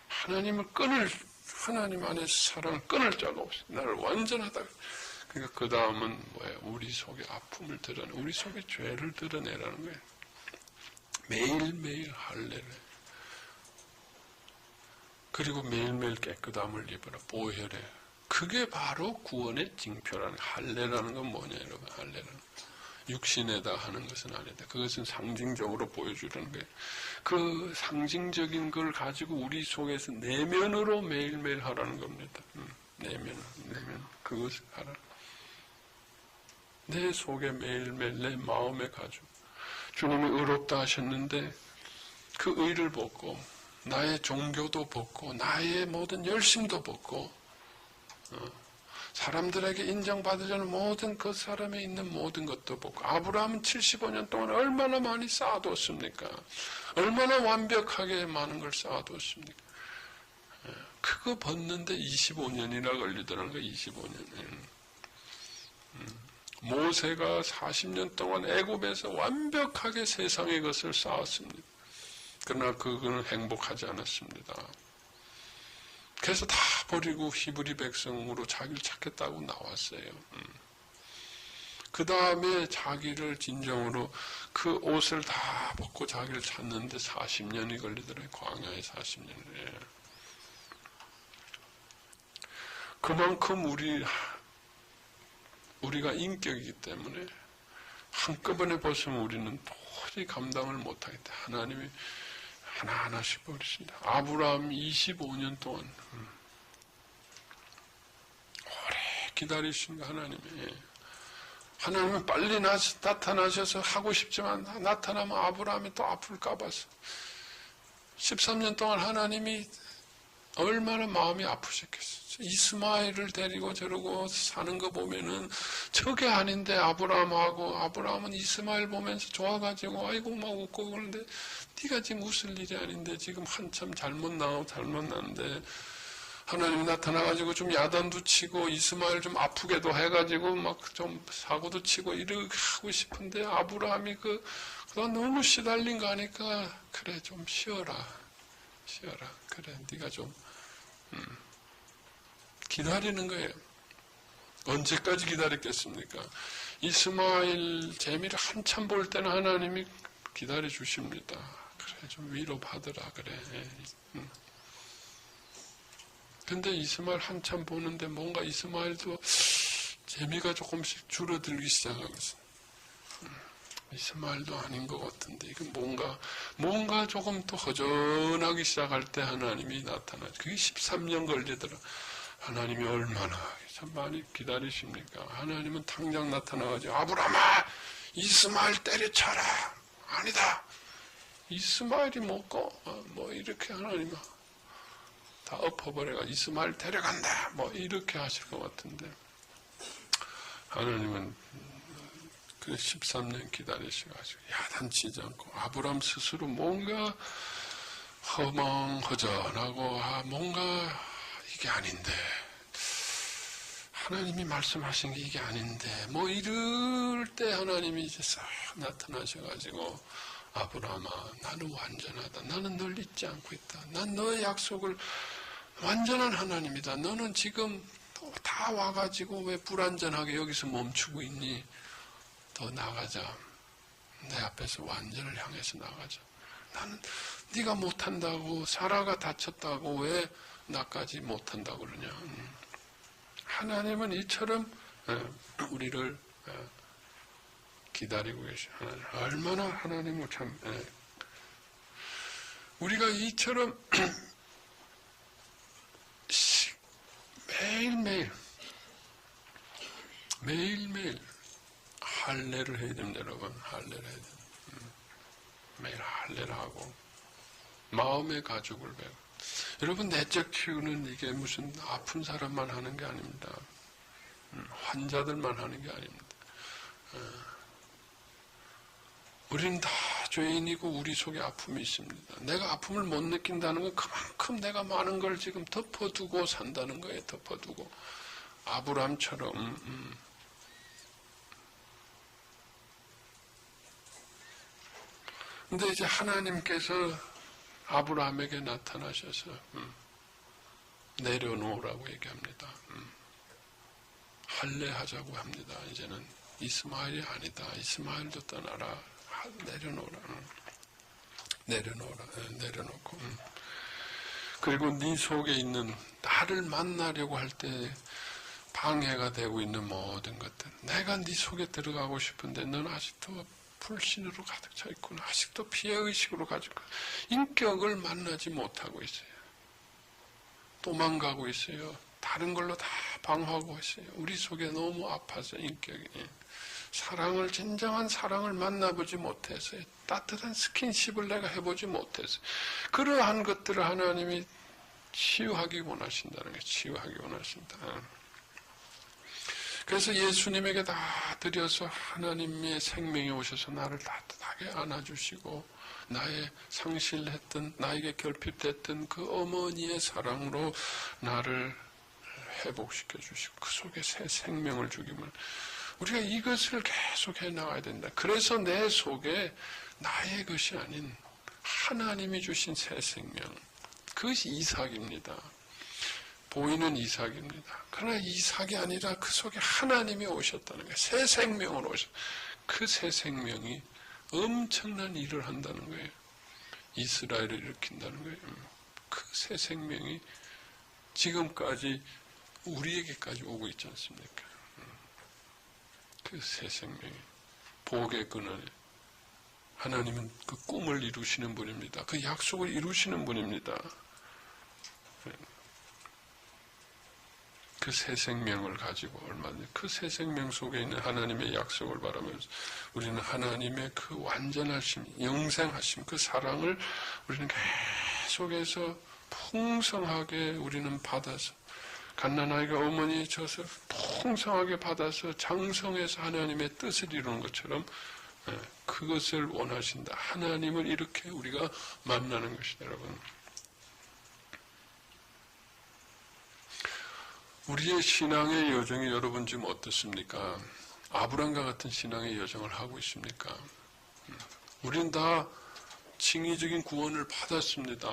하나님을 하나님 안에서 사랑을 끊을 자가 없어. 나를 완전하다. 그러니까 그 다음은 뭐예요? 우리 속에 아픔을 드러내, 우리 속에 죄를 드러내라는 거예요. 매일매일 할례를. 그리고 매일매일 깨끗함을 입어라. 보혈해. 그게 바로 구원의 징표라는, 할례라는 건 뭐냐 여러분. 할례라는 육신에다 하는 것은 아니다. 그것은 상징적으로 보여주려는 거예요. 그 상징적인 걸 가지고 우리 속에서 내면으로 매일매일 하라는 겁니다. 내면. 그것을 하라. 내 속에 매일매일 내 마음에 가지고 주님이 의롭다 하셨는데 그 의를 벗고 나의 종교도 벗고 나의 모든 열심도 벗고 사람들에게 인정받으려는 모든 그 사람에 있는 모든 것도 보고, 아브라함은 75년 동안 얼마나 많이 쌓아뒀습니까? 얼마나 완벽하게 많은 걸 쌓아뒀습니까? 그거 벗는데 25년이나 걸리더라는 거예요. 25년. 모세가 40년 동안 애굽에서 완벽하게 세상의 것을 쌓았습니다. 그러나 그거는 행복하지 않았습니다. 그래서 다 버리고 히브리 백성으로 자기를 찾겠다고 나왔어요. 그 다음에 자기를 진정으로 그 옷을 다 벗고 자기를 찾는데 40년이 걸리더라고요. 광야에 40년을. 그만큼 우리가 인격이기 때문에 한꺼번에 벗으면 우리는 도저히 감당을 못하겠다. 하나님이 하나하나씩 버리신다. 아브라함 25년 동안 오래 기다리신 하나님이, 하나님은 빨리 나타나셔서 하고 싶지만 나타나면 아브라함이 또 아플까 봐서 13년 동안 하나님이 얼마나 마음이 아프셨겠어요. 이스마엘을 데리고 저러고 사는 거 보면은 저게 아닌데 아브라함은 이스마엘 보면서 좋아가지고 아이고 막 웃고 그러는데 네가 지금 웃을 일이 아닌데 지금 한참 잘못 나는데 하나님이 나타나가지고 좀 야단도 치고 이스마엘 좀 아프게도 해가지고 막 좀 사고도 치고 이렇게 하고 싶은데 아브라함이 그거 너무 시달린 거 아니까 그래 좀 쉬어라 그래 네가 좀 기다리는 거예요. 언제까지 기다렸겠습니까? 이스마엘 재미를 한참 볼 때는 하나님이 기다려 주십니다. 그래 좀 위로 받으라 그래. 근데 이스마엘 한참 보는데 뭔가 이스마엘도 재미가 조금씩 줄어들기 시작하겠어요. 이스마엘도 아닌 것 같은데 이건 뭔가 조금 더 허전하기 시작할 때 하나님이 나타나죠. 그게 13년 걸리더라. 하나님이 얼마나 참 많이 기다리십니까? 하나님은 당장 나타나가지고 아브라함아 이스마엘 때려쳐라. 아니다. 이스마엘이 뭐 이렇게 하나님 다 엎어버려가 이스마엘 데려간다. 뭐 이렇게 하실 것 같은데 하나님은 그 13년 기다리셔가지고 야단치지 않고 아브람 스스로 뭔가 허망허전하고 뭔가 이게 아닌데 하나님이 말씀하신 게 이게 아닌데 뭐 이럴 때 하나님이 이제 싹 나타나셔가지고 아브라함아 나는 완전하다. 나는 널 잊지 않고 있다. 난 너의 약속을 완전한 하나님이다. 너는 지금 다 와가지고 왜 불완전하게 여기서 멈추고 있니? 더 나가자. 내 앞에서 완전을 향해서 나가자. 나는 네가 못한다고 사라가 다쳤다고 왜 나까지 못한다고 그러냐. 하나님은 이처럼 우리를 기다리고 계셔. 얼마나 하나님은 참 우리가 이처럼 매일매일 할례를 해야 됩니다, 여러분. 할례를 해야 됩니다. 매일 할례를 하고 마음의 가죽을 베고. 여러분 내적 치유는 이게 무슨 아픈 사람만 하는 게 아닙니다. 환자들만 하는 게 아닙니다. 우리는 다 죄인이고 우리 속에 아픔이 있습니다. 내가 아픔을 못 느낀다는 건 그만큼 내가 많은 걸 지금 덮어두고 산다는 거예요. 덮어두고. 아브람처럼 근데 이제 하나님께서 아브라함에게 나타나셔서 내려놓으라고 얘기합니다. 할례하자고 합니다. 이제는 이스마엘이 아니다. 이스마엘도 떠나라. 내려놓으라. 내려놓고 그리고 네 속에 있는 나를 만나려고 할 때 방해가 되고 있는 모든 것들 내가 네 속에 들어가고 싶은데 넌 아직도 불신으로 가득 차 있구나. 아직도 피해의식으로 가지고 인격을 만나지 못하고 있어요. 도망가고 있어요. 다른 걸로 다 방어하고 있어요. 우리 속에 너무 아파서 인격이 사랑을 진정한 사랑을 만나보지 못해서 따뜻한 스킨십을 내가 해보지 못해서 그러한 것들을 하나님이 치유하기 원하신다는 게 치유하기 원하신다. 그래서 예수님에게 다 드려서 하나님의 생명이 오셔서 나를 따뜻하게 안아주시고 나의 상실했던 나에게 결핍됐던 그 어머니의 사랑으로 나를 회복시켜 주시고 그 속에 새 생명을 주기만 우리가 이것을 계속 해나가야 된다. 그래서 내 속에 나의 것이 아닌 하나님이 주신 새 생명 그것이 이삭입니다. 보이는 이삭입니다. 그러나 이삭이 아니라 그 속에 하나님이 오셨다는 거예요. 새 생명으로 오셨. 그 새 생명이 엄청난 일을 한다는 거예요. 이스라엘을 일으킨다는 거예요. 그 새 생명이 지금까지 우리에게까지 오고 있지 않습니까? 그 새 생명이 복의 근원에 하나님은 그 꿈을 이루시는 분입니다. 그 약속을 이루시는 분입니다. 그 새 생명을 가지고 얼마든지 그 새 생명 속에 있는 하나님의 약속을 바라면서 우리는 하나님의 그 완전하심, 영생하심, 그 사랑을 우리는 계속해서 풍성하게 우리는 받아서 갓난아이가 어머니에 져서 풍성하게 받아서 장성해서 하나님의 뜻을 이루는 것처럼 그것을 원하신다. 하나님을 이렇게 우리가 만나는 것이다, 여러분. 우리의 신앙의 여정이 여러분 지금 어떻습니까? 아브람과 같은 신앙의 여정을 하고 있습니까? 우리는 다 칭의적인 구원을 받았습니다.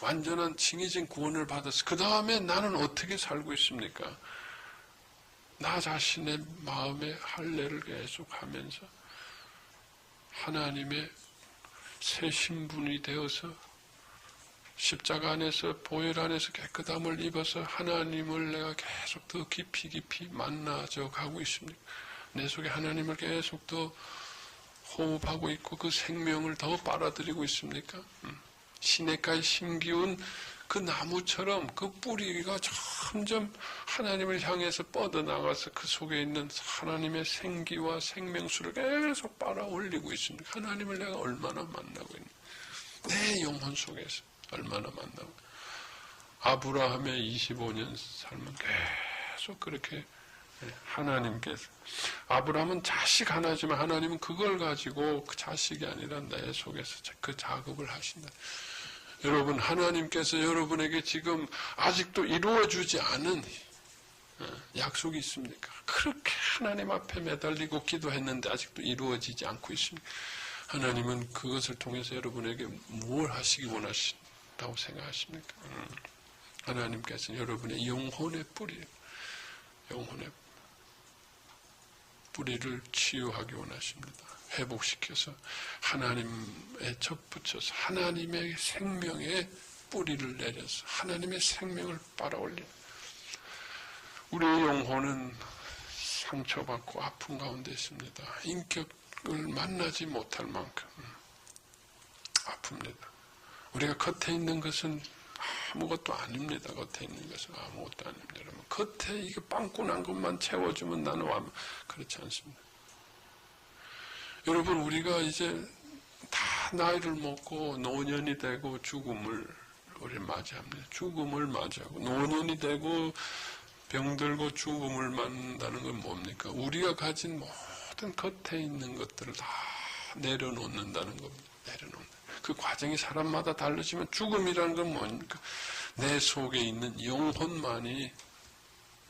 완전한 칭의적인 구원을 받았어. 그 다음에 나는 어떻게 살고 있습니까? 나 자신의 마음의 할례를 계속하면서 하나님의 새 신분이 되어서 십자가 안에서 보혈 안에서 깨끗함을 입어서 하나님을 내가 계속 더 깊이 만나져 가고 있습니다. 내 속에 하나님을 계속 더 호흡하고 있고 그 생명을 더 빨아들이고 있습니까? 시냇가에 심기운 그 나무처럼 그 뿌리가 점점 하나님을 향해서 뻗어나가서 그 속에 있는 하나님의 생기와 생명수를 계속 빨아 올리고 있습니다. 하나님을 내가 얼마나 만나고 있는 내 영혼 속에서 얼마나 만나고 아브라함의 25년 삶은 계속 그렇게 하나님께서 아브라함은 자식 하나지만 하나님은 그걸 가지고 그 자식이 아니라 내 속에서 그 작업을 하신다. 여러분, 하나님께서 여러분에게 지금 아직도 이루어주지 않은 약속이 있습니까? 그렇게 하나님 앞에 매달리고 기도했는데 아직도 이루어지지 않고 있습니다. 하나님은 그것을 통해서 여러분에게 뭘 하시기 원하신다고 생각하십니까? 하나님께서는 여러분의 영혼의 뿌리를 치유하기 원하십니다. 회복시켜서 하나님에 접붙여서 하나님의 생명의 뿌리를 내려서 하나님의 생명을 빨아올리는, 우리의 영혼은 상처받고 아픈 가운데 있습니다. 인격을 만나지 못할 만큼 아픕니다. 우리가 겉에 있는 것은 아무것도 아닙니다. 겉에 있는 것은 아무것도 아닙니다. 여러분, 겉에 이게 빵꾸난 것만 채워주면 나는 그렇지 않습니다. 여러분, 우리가 이제 다 나이를 먹고 노년이 되고 죽음을 우리 맞이합니다. 죽음을 맞이하고 노년이 되고 병들고 죽음을 맞는다는 건 뭡니까? 우리가 가진 모든 겉에 있는 것들을 다 내려놓는다는 겁니다. 내려놓는. 그 과정이 사람마다 다르지만 죽음이라는 건 뭡니까? 내 속에 있는 영혼만이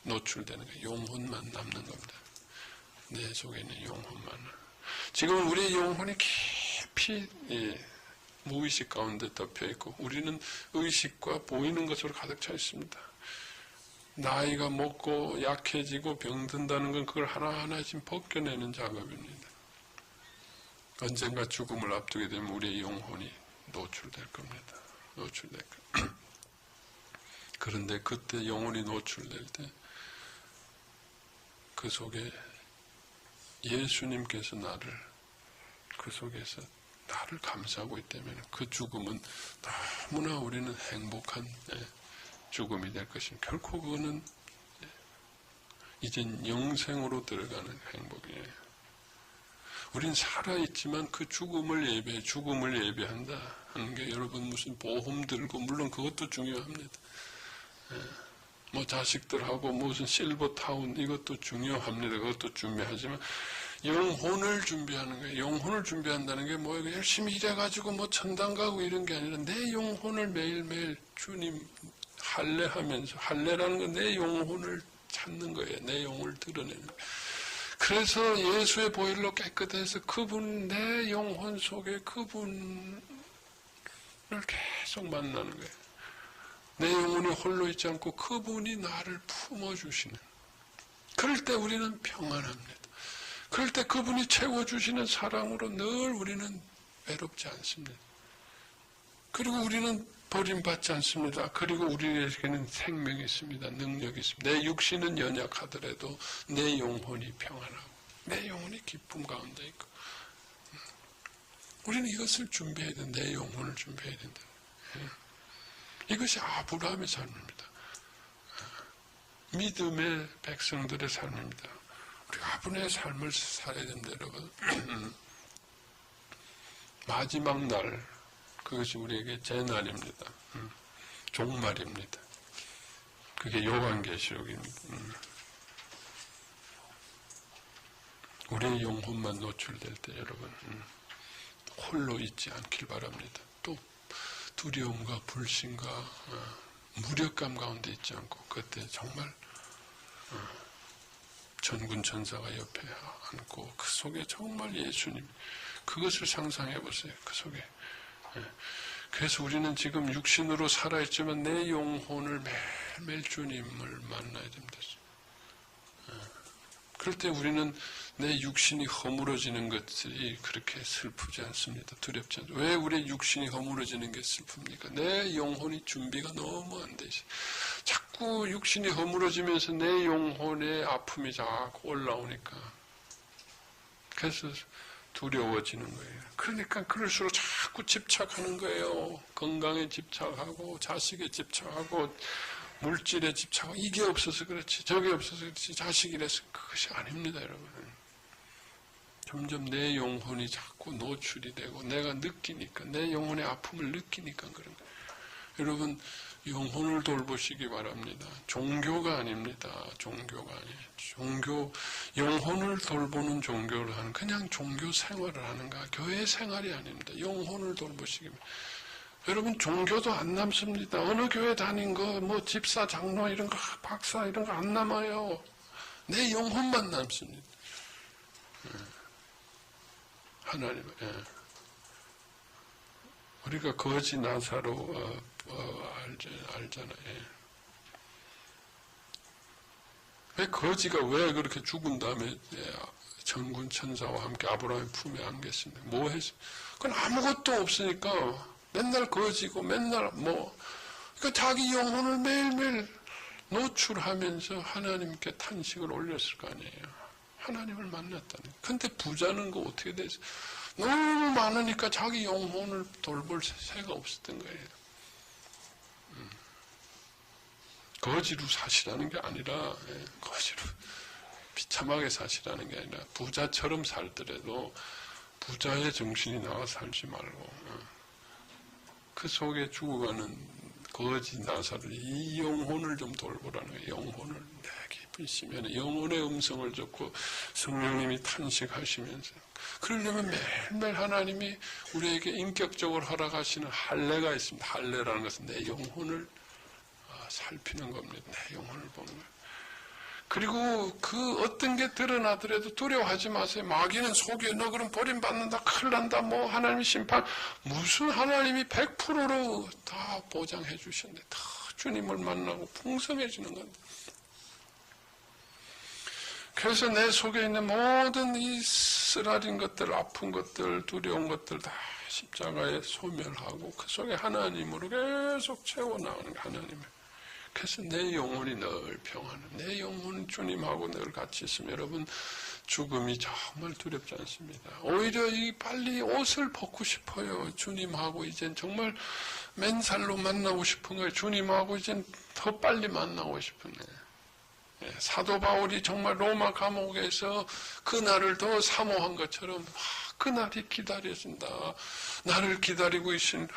노출되는 거예요. 영혼만 남는 겁니다. 내 속에 있는 영혼만. 지금 우리의 영혼이 깊이 무의식 가운데 덮여 있고 우리는 의식과 보이는 것으로 가득 차 있습니다. 나이가 먹고 약해지고 병든다는 건 그걸 하나하나 지금 벗겨내는 작업입니다. 언젠가 죽음을 앞두게 되면 우리의 영혼이 노출될 겁니다. 노출될 겁니다. 그런데 그때 영혼이 노출될 때 그 속에 예수님께서 그 속에서 나를 감싸고 있다면 그 죽음은 너무나 우리는 행복한 죽음이 될 것입니다. 결코 그거는 이젠 영생으로 들어가는 행복이에요. 우린 살아있지만 그 죽음을 예배한다 하는 게 여러분 무슨 보험 들고 물론 그것도 중요합니다. 뭐 자식들하고 무슨 실버타운 이것도 중요합니다. 그것도 준비하지만 영혼을 준비하는 거예요. 영혼을 준비한다는 게 뭐 열심히 일해가지고 뭐 천당 가고 이런 게 아니라 내 영혼을 매일매일 주님 할례하면서, 할례라는 건 내 영혼을 찾는 거예요. 내 영혼을 드러내는 거예요. 그래서 예수의 보혈로 깨끗해서 그분, 내 영혼 속에 그분을 계속 만나는 거예요. 내 영혼이 홀로 있지 않고 그분이 나를 품어주시는. 그럴 때 우리는 평안합니다. 그럴 때 그분이 채워주시는 사랑으로 늘 우리는 외롭지 않습니다. 그리고 우리는 버림받지 않습니다. 그리고 우리에게는 생명이 있습니다. 능력이 있습니다. 내 육신은 연약하더라도 내 영혼이 평안하고 내 영혼이 기쁨 가운데 있고 우리는 이것을 준비해야 된다. 내 영혼을 준비해야 된다. 이것이 아브라함의 삶입니다. 믿음의 백성들의 삶입니다. 우리가 아브라함의 삶을 살아야 된다. 여러분. 마지막 날 그것이 우리에게 재날입니다. 종말입니다. 그게 요한계시록입니다. 우리의 영혼만 노출될 때 여러분 홀로 있지 않길 바랍니다. 또 두려움과 불신과 무력감 가운데 있지 않고 그때 정말 전군 전사가 옆에 앉고 그 속에 정말 예수님 그것을 상상해 보세요. 그 속에. 그래서 우리는 지금 육신으로 살아있지만 내 영혼을 매일매일 주님을 만나야 됩니다. 그럴 때 우리는 내 육신이 허물어지는 것들이 그렇게 슬프지 않습니다. 두렵지 않습니다. 왜 우리의 육신이 허물어지는 게 슬픕니까? 내 영혼이 준비가 너무 안 돼 있어요. 자꾸 육신이 허물어지면서 내 영혼의 아픔이 자꾸 올라오니까 그래서 두려워지는 거예요. 그러니까 그럴수록 자꾸 집착하는 거예요. 건강에 집착하고 자식에 집착하고 물질에 집착하고 이게 없어서 그렇지 저게 없어서 그렇지 자식이라서 그것이 아닙니다. 여러분. 점점 내 영혼이 자꾸 노출이 되고 내가 느끼니까 내 영혼의 아픔을 느끼니까 그런 거예요. 여러분 영혼을 돌보시기 바랍니다. 종교가 아닙니다. 종교가 아니에요. 영혼을 돌보는 종교를 하는 그냥 종교 생활을 하는가? 교회 생활이 아닙니다. 영혼을 돌보시기 바랍니다. 여러분 종교도 안 남습니다. 어느 교회 다닌 거, 뭐 집사, 장로 이런 거, 박사 이런 거 안 남아요. 내 영혼만 남습니다. 하나님, 우리가 거지 나사로 알잖아요. 왜 거지가 왜 그렇게 죽은 다음에 천군 천사와 함께 아브라함의 품에 안겼습니까? 뭐 했어? 그건 아무것도 없으니까 맨날 거지고 맨날 그러니까 자기 영혼을 매일매일 노출하면서 하나님께 탄식을 올렸을 거 아니에요. 하나님을 만났다는. 근데 부자는 거 어떻게 됐어? 너무 많으니까 자기 영혼을 돌볼 새가 없었던 거예요. 거지로 사시라는 게 아니라, 거지로 비참하게 사시라는 게 아니라, 부자처럼 살더라도 부자의 정신이 나와 살지 말고, 그 속에 죽어가는 거지 나사를 이 영혼을 좀 돌보라는 거예요. 영혼을 내 깊은 심연에 영혼의 음성을 듣고 성령님이 탄식하시면서 그러려면 매일매일 하나님이 우리에게 인격적으로 허락하시는 할례가 있습니다. 할례라는 것은 내 영혼을 살피는 겁니다. 내 영혼을 보는 거예요. 그리고 그 어떤 게 드러나더라도 두려워하지 마세요. 마귀는 속여. 너 그럼 버림받는다. 큰일 난다. 하나님이 심판. 무슨 하나님이 100%로 다 보장해 주셨는데 다 주님을 만나고 풍성해지는 건데. 그래서 내 속에 있는 모든 이 쓰라린 것들, 아픈 것들, 두려운 것들 다 십자가에 소멸하고 그 속에 하나님으로 계속 채워나가는 하나님을. 그래서 내 영혼이 늘 평안해. 내 영혼은 주님하고 늘 같이 있으면 여러분 죽음이 정말 두렵지 않습니다. 오히려 빨리 옷을 벗고 싶어요. 주님하고 이젠 정말 맨살로 만나고 싶은 거예요. 주님하고 이젠 더 빨리 만나고 싶은 거예요. 사도 바울이 정말 로마 감옥에서 그날을 더 사모한 것처럼 그날이 기다려진다. 나를 기다리고 계신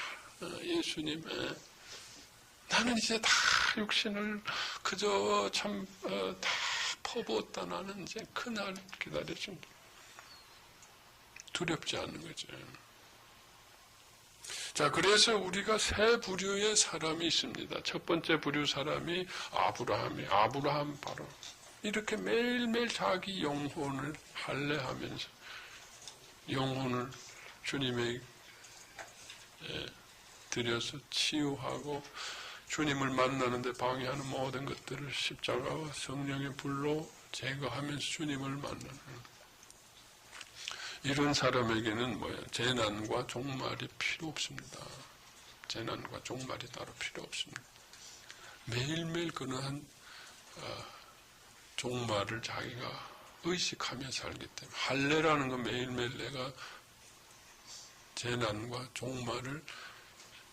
예수님. 나는 이제 다 육신을 그저 다 퍼부었다. 나는 이제 그날 기다려준다. 두렵지 않는 거죠. 자, 그래서 우리가 세 부류의 사람이 있습니다. 첫 번째 부류 사람이 아브라함 바로 이렇게 매일매일 자기 영혼을 할례하면서 영혼을 주님에게 드려서 치유하고 주님을 만나는데 방해하는 모든 것들을 십자가와 성령의 불로 제거하면서 주님을 만나는 이런 사람에게는 재난과 종말이 필요 없습니다. 재난과 종말이 따로 필요 없습니다. 매일매일 그러한 종말을 자기가 의식하며 살기 때문에 할례라는 건 매일매일 내가 재난과 종말을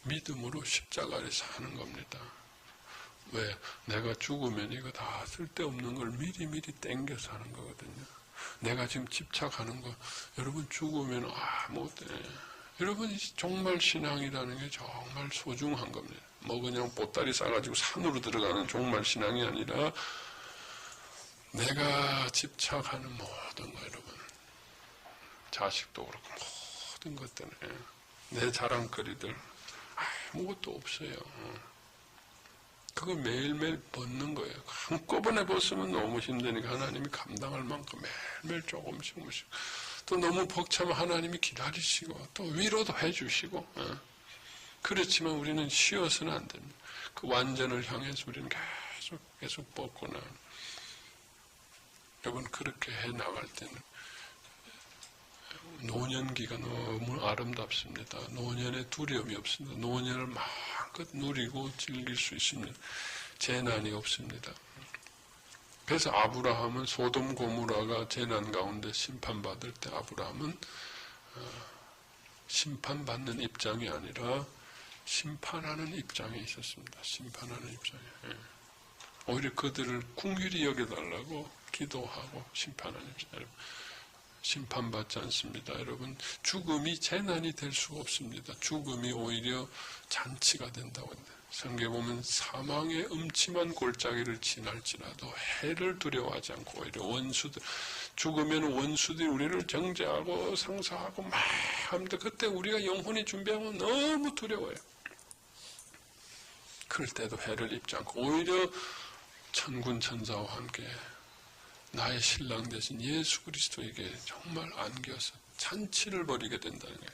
믿음으로 십자가에서 하는 겁니다. 왜? 내가 죽으면 이거 다 쓸데없는 걸 미리미리 땡겨서 하는 거거든요. 내가 지금 집착하는 거, 여러분 죽으면 아무것도 여러분 정말 신앙이라는 게 정말 소중한 겁니다. 그냥 보따리 싸가지고 산으로 들어가는 정말 신앙이 아니라 내가 집착하는 모든 거 여러분 자식도 그렇고 모든 것들은 내 자랑거리들 아무것도 없어요. 그거 매일매일 벗는 거예요. 한꺼번에 벗으면 너무 힘드니까 하나님이 감당할 만큼 매일매일 조금씩 또 너무 벅차면 하나님이 기다리시고 또 위로도 해주시고 그렇지만 우리는 쉬어서는 안 됩니다. 그 완전을 향해서 우리는 계속 벗고 나가는 여러분 그렇게 해나갈 때는 노년기가 너무 아름답습니다. 노년에 두려움이 없습니다. 노년을 마음껏 누리고 즐길 수 있습니다. 재난이 없습니다. 그래서 아브라함은 소돔 고모라가 재난 가운데 심판받을 때 아브라함은 심판받는 입장이 아니라 심판하는 입장에 있었습니다. 심판하는 입장에. 오히려 그들을 긍휼히 여겨달라고 기도하고 심판하는 입장에. 심판받지 않습니다. 여러분, 죽음이 재난이 될 수가 없습니다. 죽음이 오히려 잔치가 된다고 합니다. 성경에 보면 사망의 음침한 골짜기를 지날지라도 해를 두려워하지 않고 오히려 원수들, 죽으면 원수들이 우리를 정죄하고 상사하고 막 합니다. 그때 우리가 영혼이 준비하면 너무 두려워요. 그럴 때도 해를 입지 않고 오히려 천군 천사와 함께 나의 신랑 되신 예수 그리스도에게 정말 안겨서 잔치를 벌이게 된다는 거예요.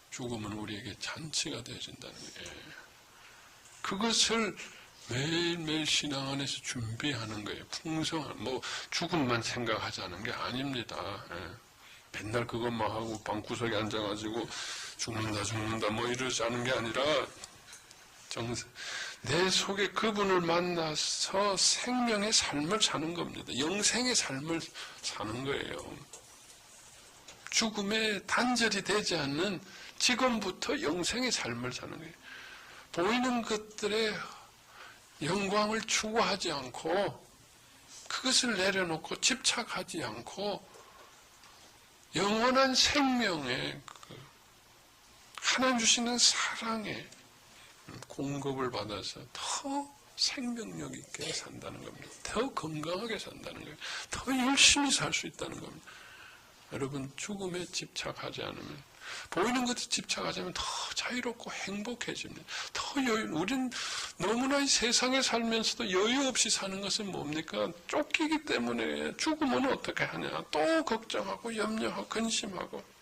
죽음은 우리에게 잔치가 되어진다는 거예요. 그것을 매일매일 신앙 안에서 준비하는 거예요. 풍성한, 죽음만 생각하자는 게 아닙니다. 맨날 그것만 하고 방구석에 앉아가지고 죽는다 이러자는 게 아니라 내 속에 그분을 만나서 생명의 삶을 사는 겁니다. 영생의 삶을 사는 거예요. 죽음에 단절이 되지 않는 지금부터 영생의 삶을 사는 거예요. 보이는 것들의 영광을 추구하지 않고 그것을 내려놓고 집착하지 않고 영원한 생명에 하나님 주시는 사랑에 공급을 받아서 더 생명력 있게 산다는 겁니다. 더 건강하게 산다는 거예요. 더 열심히 살 수 있다는 겁니다. 여러분, 죽음에 집착하지 않으면, 보이는 것에 집착하지 않으면 더 자유롭고 행복해집니다. 더 여유, 우린 너무나 이 세상에 살면서도 여유 없이 사는 것은 뭡니까? 쫓기기 때문에 죽으면 어떻게 하냐. 또 걱정하고 염려하고 근심하고.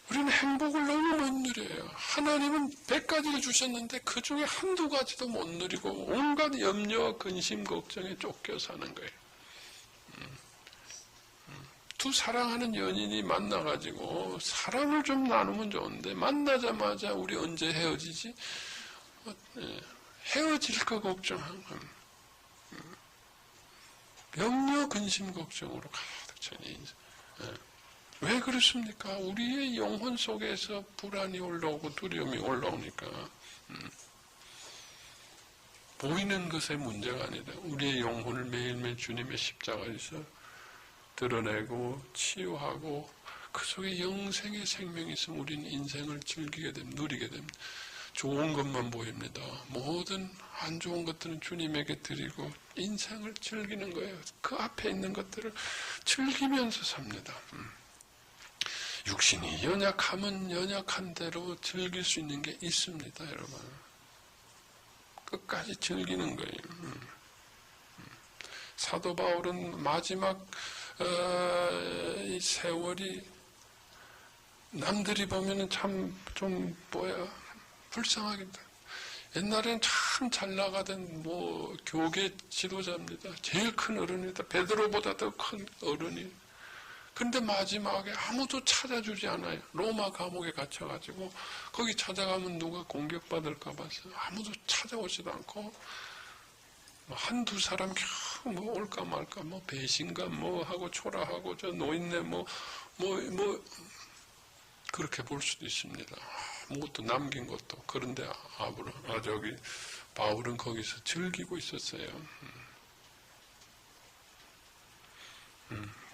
우리는 행복을 너무 못 누려요. 하나님은 100가지를 주셨는데 그 중에 한두 가지도 못 누리고 온갖 염려와 근심, 걱정에 쫓겨 사는 거예요. 두 사랑하는 연인이 만나가지고 사랑을 좀 나누면 좋은데 만나자마자 우리 언제 헤어지지? 헤어질 거 걱정한 겁니다. 염려, 근심, 걱정으로 가득 찬 인생. 왜 그렇습니까? 우리의 영혼 속에서 불안이 올라오고 두려움이 올라오니까 보이는 것의 문제가 아니다. 우리의 영혼을 매일매일 주님의 십자가에서 드러내고 치유하고 그 속에 영생의 생명이 있으면 우리는 인생을 즐기게 됩니다. 누리게 됩니다. 좋은 것만 보입니다. 모든 안 좋은 것들은 주님에게 드리고 인생을 즐기는 거예요. 그 앞에 있는 것들을 즐기면서 삽니다. 육신이 연약하면 연약한 대로 즐길 수 있는 게 있습니다, 여러분. 끝까지 즐기는 거예요. 사도 바울은 마지막 이 세월이 남들이 보면은 참 좀 불쌍하겠다. 옛날엔 참 잘 나가던 교계 지도자입니다. 제일 큰 어른이다. 베드로보다 더 큰 어른이. 근데 마지막에 아무도 찾아주지 않아요. 로마 감옥에 갇혀가지고 거기 찾아가면 누가 공격받을까 봐서 아무도 찾아오지도 않고 한두 사람 겨우 올까 말까 배신감 하고 초라하고 저 노인네 그렇게 볼 수도 있습니다. 아무것도 남긴 것도. 그런데 바울은 거기서 즐기고 있었어요.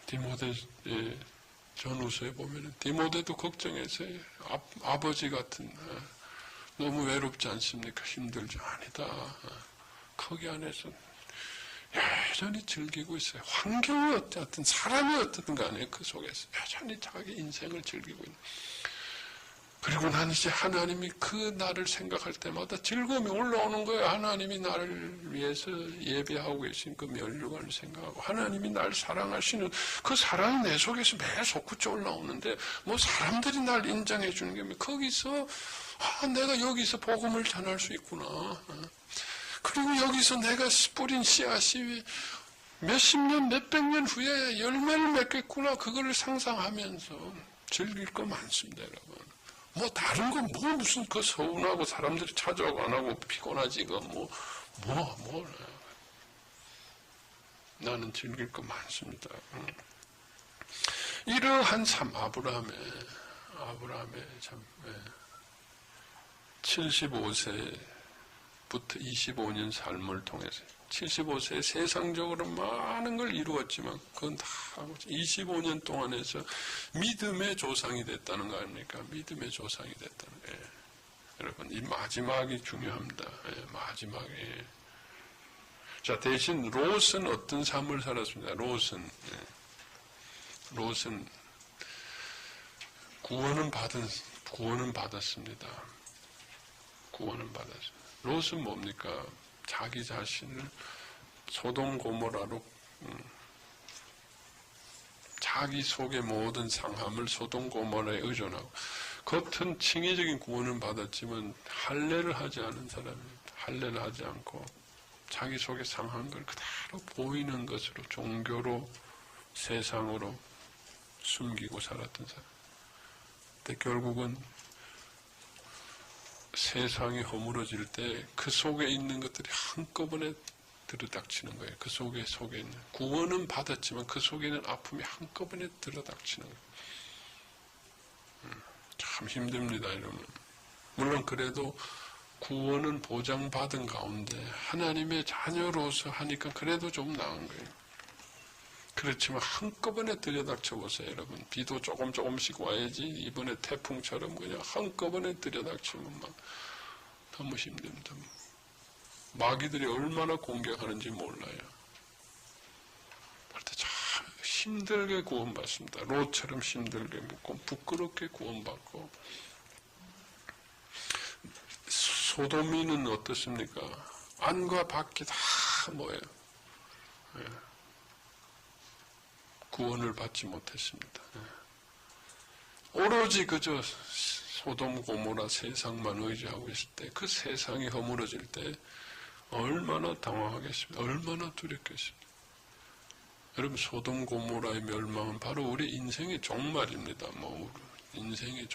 디모데 전후서에 보면 디모데도 걱정했어요. 아버지 같은 너무 외롭지 않습니까? 힘들죠? 아니다. 거기 안에서 여전히 즐기고 있어요. 환경이 어쨌든 사람이 어떻든 간에 그 속에서 여전히 자기 인생을 즐기고 있는. 그리고 난 이제 하나님이 그 나를 생각할 때마다 즐거움이 올라오는 거예요. 하나님이 나를 위해서 예배하고 계신 그 면류관을 생각하고 하나님이 나를 사랑하시는 그 사랑이 내 속에서 매일 솟구쳐 올라오는데 사람들이 날 인정해 주는 게 거기서 내가 여기서 복음을 전할 수 있구나. 그리고 여기서 내가 뿌린 씨앗이 몇십 년, 몇백 년 후에 열매를 맺겠구나. 그거를 상상하면서 즐길 거 많습니다, 여러분. 다른 거 무슨 서운하고 사람들이 찾아오고 안 하고 피곤하지 이거 나는 즐길 거 많습니다. 이러한 삶 아브라함의 참 75세부터 25년 삶을 통해서 75세 세상적으로 많은 걸 이루었지만 그건 다 25년 동안 해서 믿음의 조상이 됐다는 거 아닙니까? 믿음의 조상이 됐다는 거예요. 여러분, 이 마지막이 중요합니다. 마지막에. 자, 대신 롯은 어떤 삶을 살았습니까? 롯은 구원은 받았습니다. 구원은 받았습니다. 롯은 뭡니까? 자기 자신을 소돔 고모라로 자기 속의 모든 상함을 소돔 고모라에 의존하고 겉은 칭의적인 구원은 받았지만 할례를 하지 않은 사람입니다. 할례를 하지 않고 자기 속에 상한 걸 그대로 보이는 것으로 종교로 세상으로 숨기고 살았던 사람. 근데 결국은 세상이 허물어질 때 그 속에 있는 것들이 한꺼번에 들어닥치는 거예요. 그 속에 있는 구원은 받았지만 그 속에 있는 아픔이 한꺼번에 들어닥치는 거예요. 참 힘듭니다, 여러분. 물론 그래도 구원은 보장받은 가운데 하나님의 자녀로서 하니까 그래도 좀 나은 거예요. 그렇지만 한꺼번에 들여닥쳐 보세요, 여러분. 비도 조금씩 와야지 이번에 태풍처럼 그냥 한꺼번에 들여닥치면 막 너무 힘듭니다. 마귀들이 얼마나 공격하는지 몰라요. 그럴 때 참 힘들게 구원받습니다. 롯처럼 힘들게 묻고 부끄럽게 구원받고. 소돔이는 어떻습니까? 안과 밖이 다 뭐예요? 구원을 받지 못했습니다. 오로지 그저 소돔 고모라 세상만 의지하고 있을 때, 그 세상이 허물어질 때 얼마나 당황하겠습니까? 얼마나 두렵겠습니까? 여러분, 소돔 고모라의 멸망은 바로 우리 인생의 종말입니다. 인생의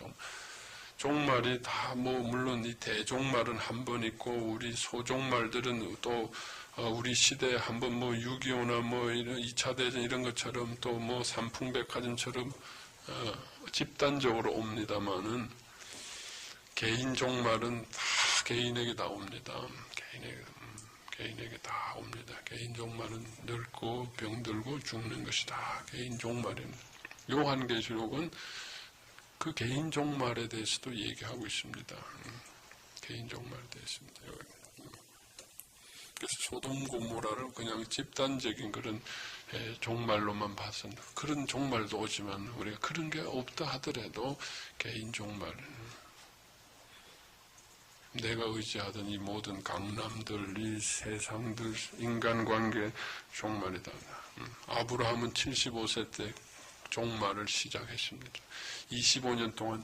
종말이 다 물론 이 대종말은 한 번 있고 우리 소종말들은 또 우리 시대에 한번 6.25나 이런 2차 대전 이런 것처럼 또 삼풍백화점처럼 집단적으로 옵니다만은 개인 종말은 다 개인에게 다 옵니다. 개인에게 다 옵니다. 개인 종말은 늙고 병들고 죽는 것이 다 개인 종말입니다. 요한계시록은 그 개인 종말에 대해서도 얘기하고 있습니다. 개인 종말에 대해서입니다. 그래서 소돔 고모라를 그냥 집단적인 그런 종말로만 봐서는 그런 종말도 오지만 우리가 그런 게 없다 하더라도 개인 종말, 내가 의지하던 이 모든 강남들, 이 세상들, 인간관계 종말이다. 아브라함은 75세 때 종말을 시작했습니다. 25년 동안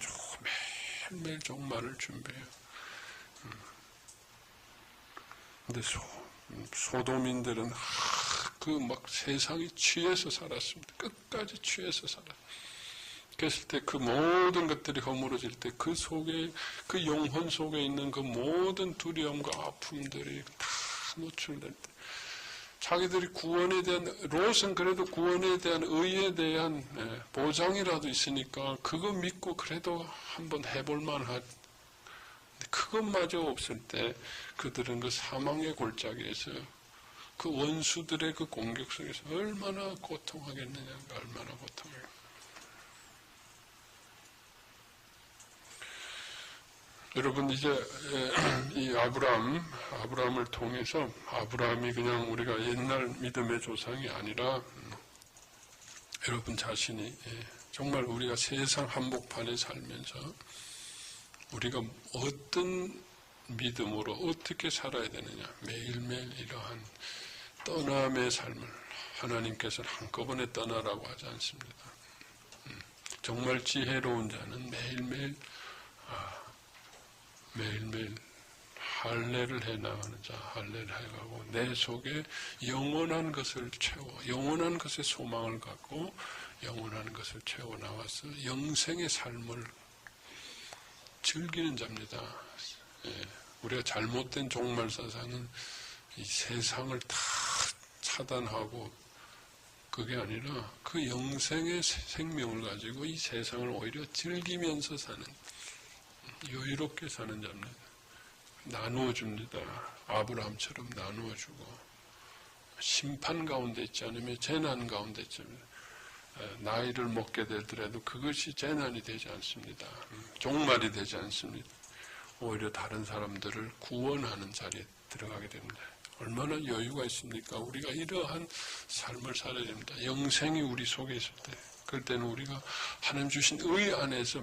매일매일 종말을 준비해요. 근데 소돔인들은 세상이 취해서 살았습니다. 끝까지 취해서 살았습니다. 그랬을 때 그 모든 것들이 허물어질 때 그 속에, 그 영혼 속에 있는 그 모든 두려움과 아픔들이 다 노출될 때 자기들이 구원에 대한, 롯은 그래도 구원에 대한 의에 대한 보장이라도 있으니까 그거 믿고 그래도 한번 해볼 만한, 그것마저 없을 때 그들은 그 사망의 골짜기에서 그 원수들의 그 공격 속에서 얼마나 고통하겠느냐, 얼마나 고통해요. 여러분, 이제 이 아브라함을 통해서, 아브라함이 그냥 우리가 옛날 믿음의 조상이 아니라 여러분 자신이 정말 우리가 세상 한복판에 살면서 우리가 어떤 믿음으로 어떻게 살아야 되느냐, 매일매일 이러한 떠남의 삶을 하나님께서는 한꺼번에 떠나라고 하지 않습니다. 정말 지혜로운 자는 매일매일 할례를 해나가는 자, 할례를 해가고 내 속에 영원한 것을 채워, 영원한 것에 소망을 갖고 영원한 것을 채워 나와서 영생의 삶을 즐기는 자입니다. 우리가 잘못된 종말사상은 이 세상을 다 차단하고 그게 아니라 그 영생의 생명을 가지고 이 세상을 오히려 즐기면서 사는, 여유롭게 사는 자입니다. 나누어 줍니다. 아브라함처럼 나누어 주고 심판 가운데 있지 않으면 재난 가운데 있지 않으면 나이를 먹게 되더라도 그것이 재난이 되지 않습니다. 종말이 되지 않습니다. 오히려 다른 사람들을 구원하는 자리에 들어가게 됩니다. 얼마나 여유가 있습니까? 우리가 이러한 삶을 살아야 됩니다. 영생이 우리 속에 있을 때, 그럴 때는 우리가 하나님 주신 의 안에서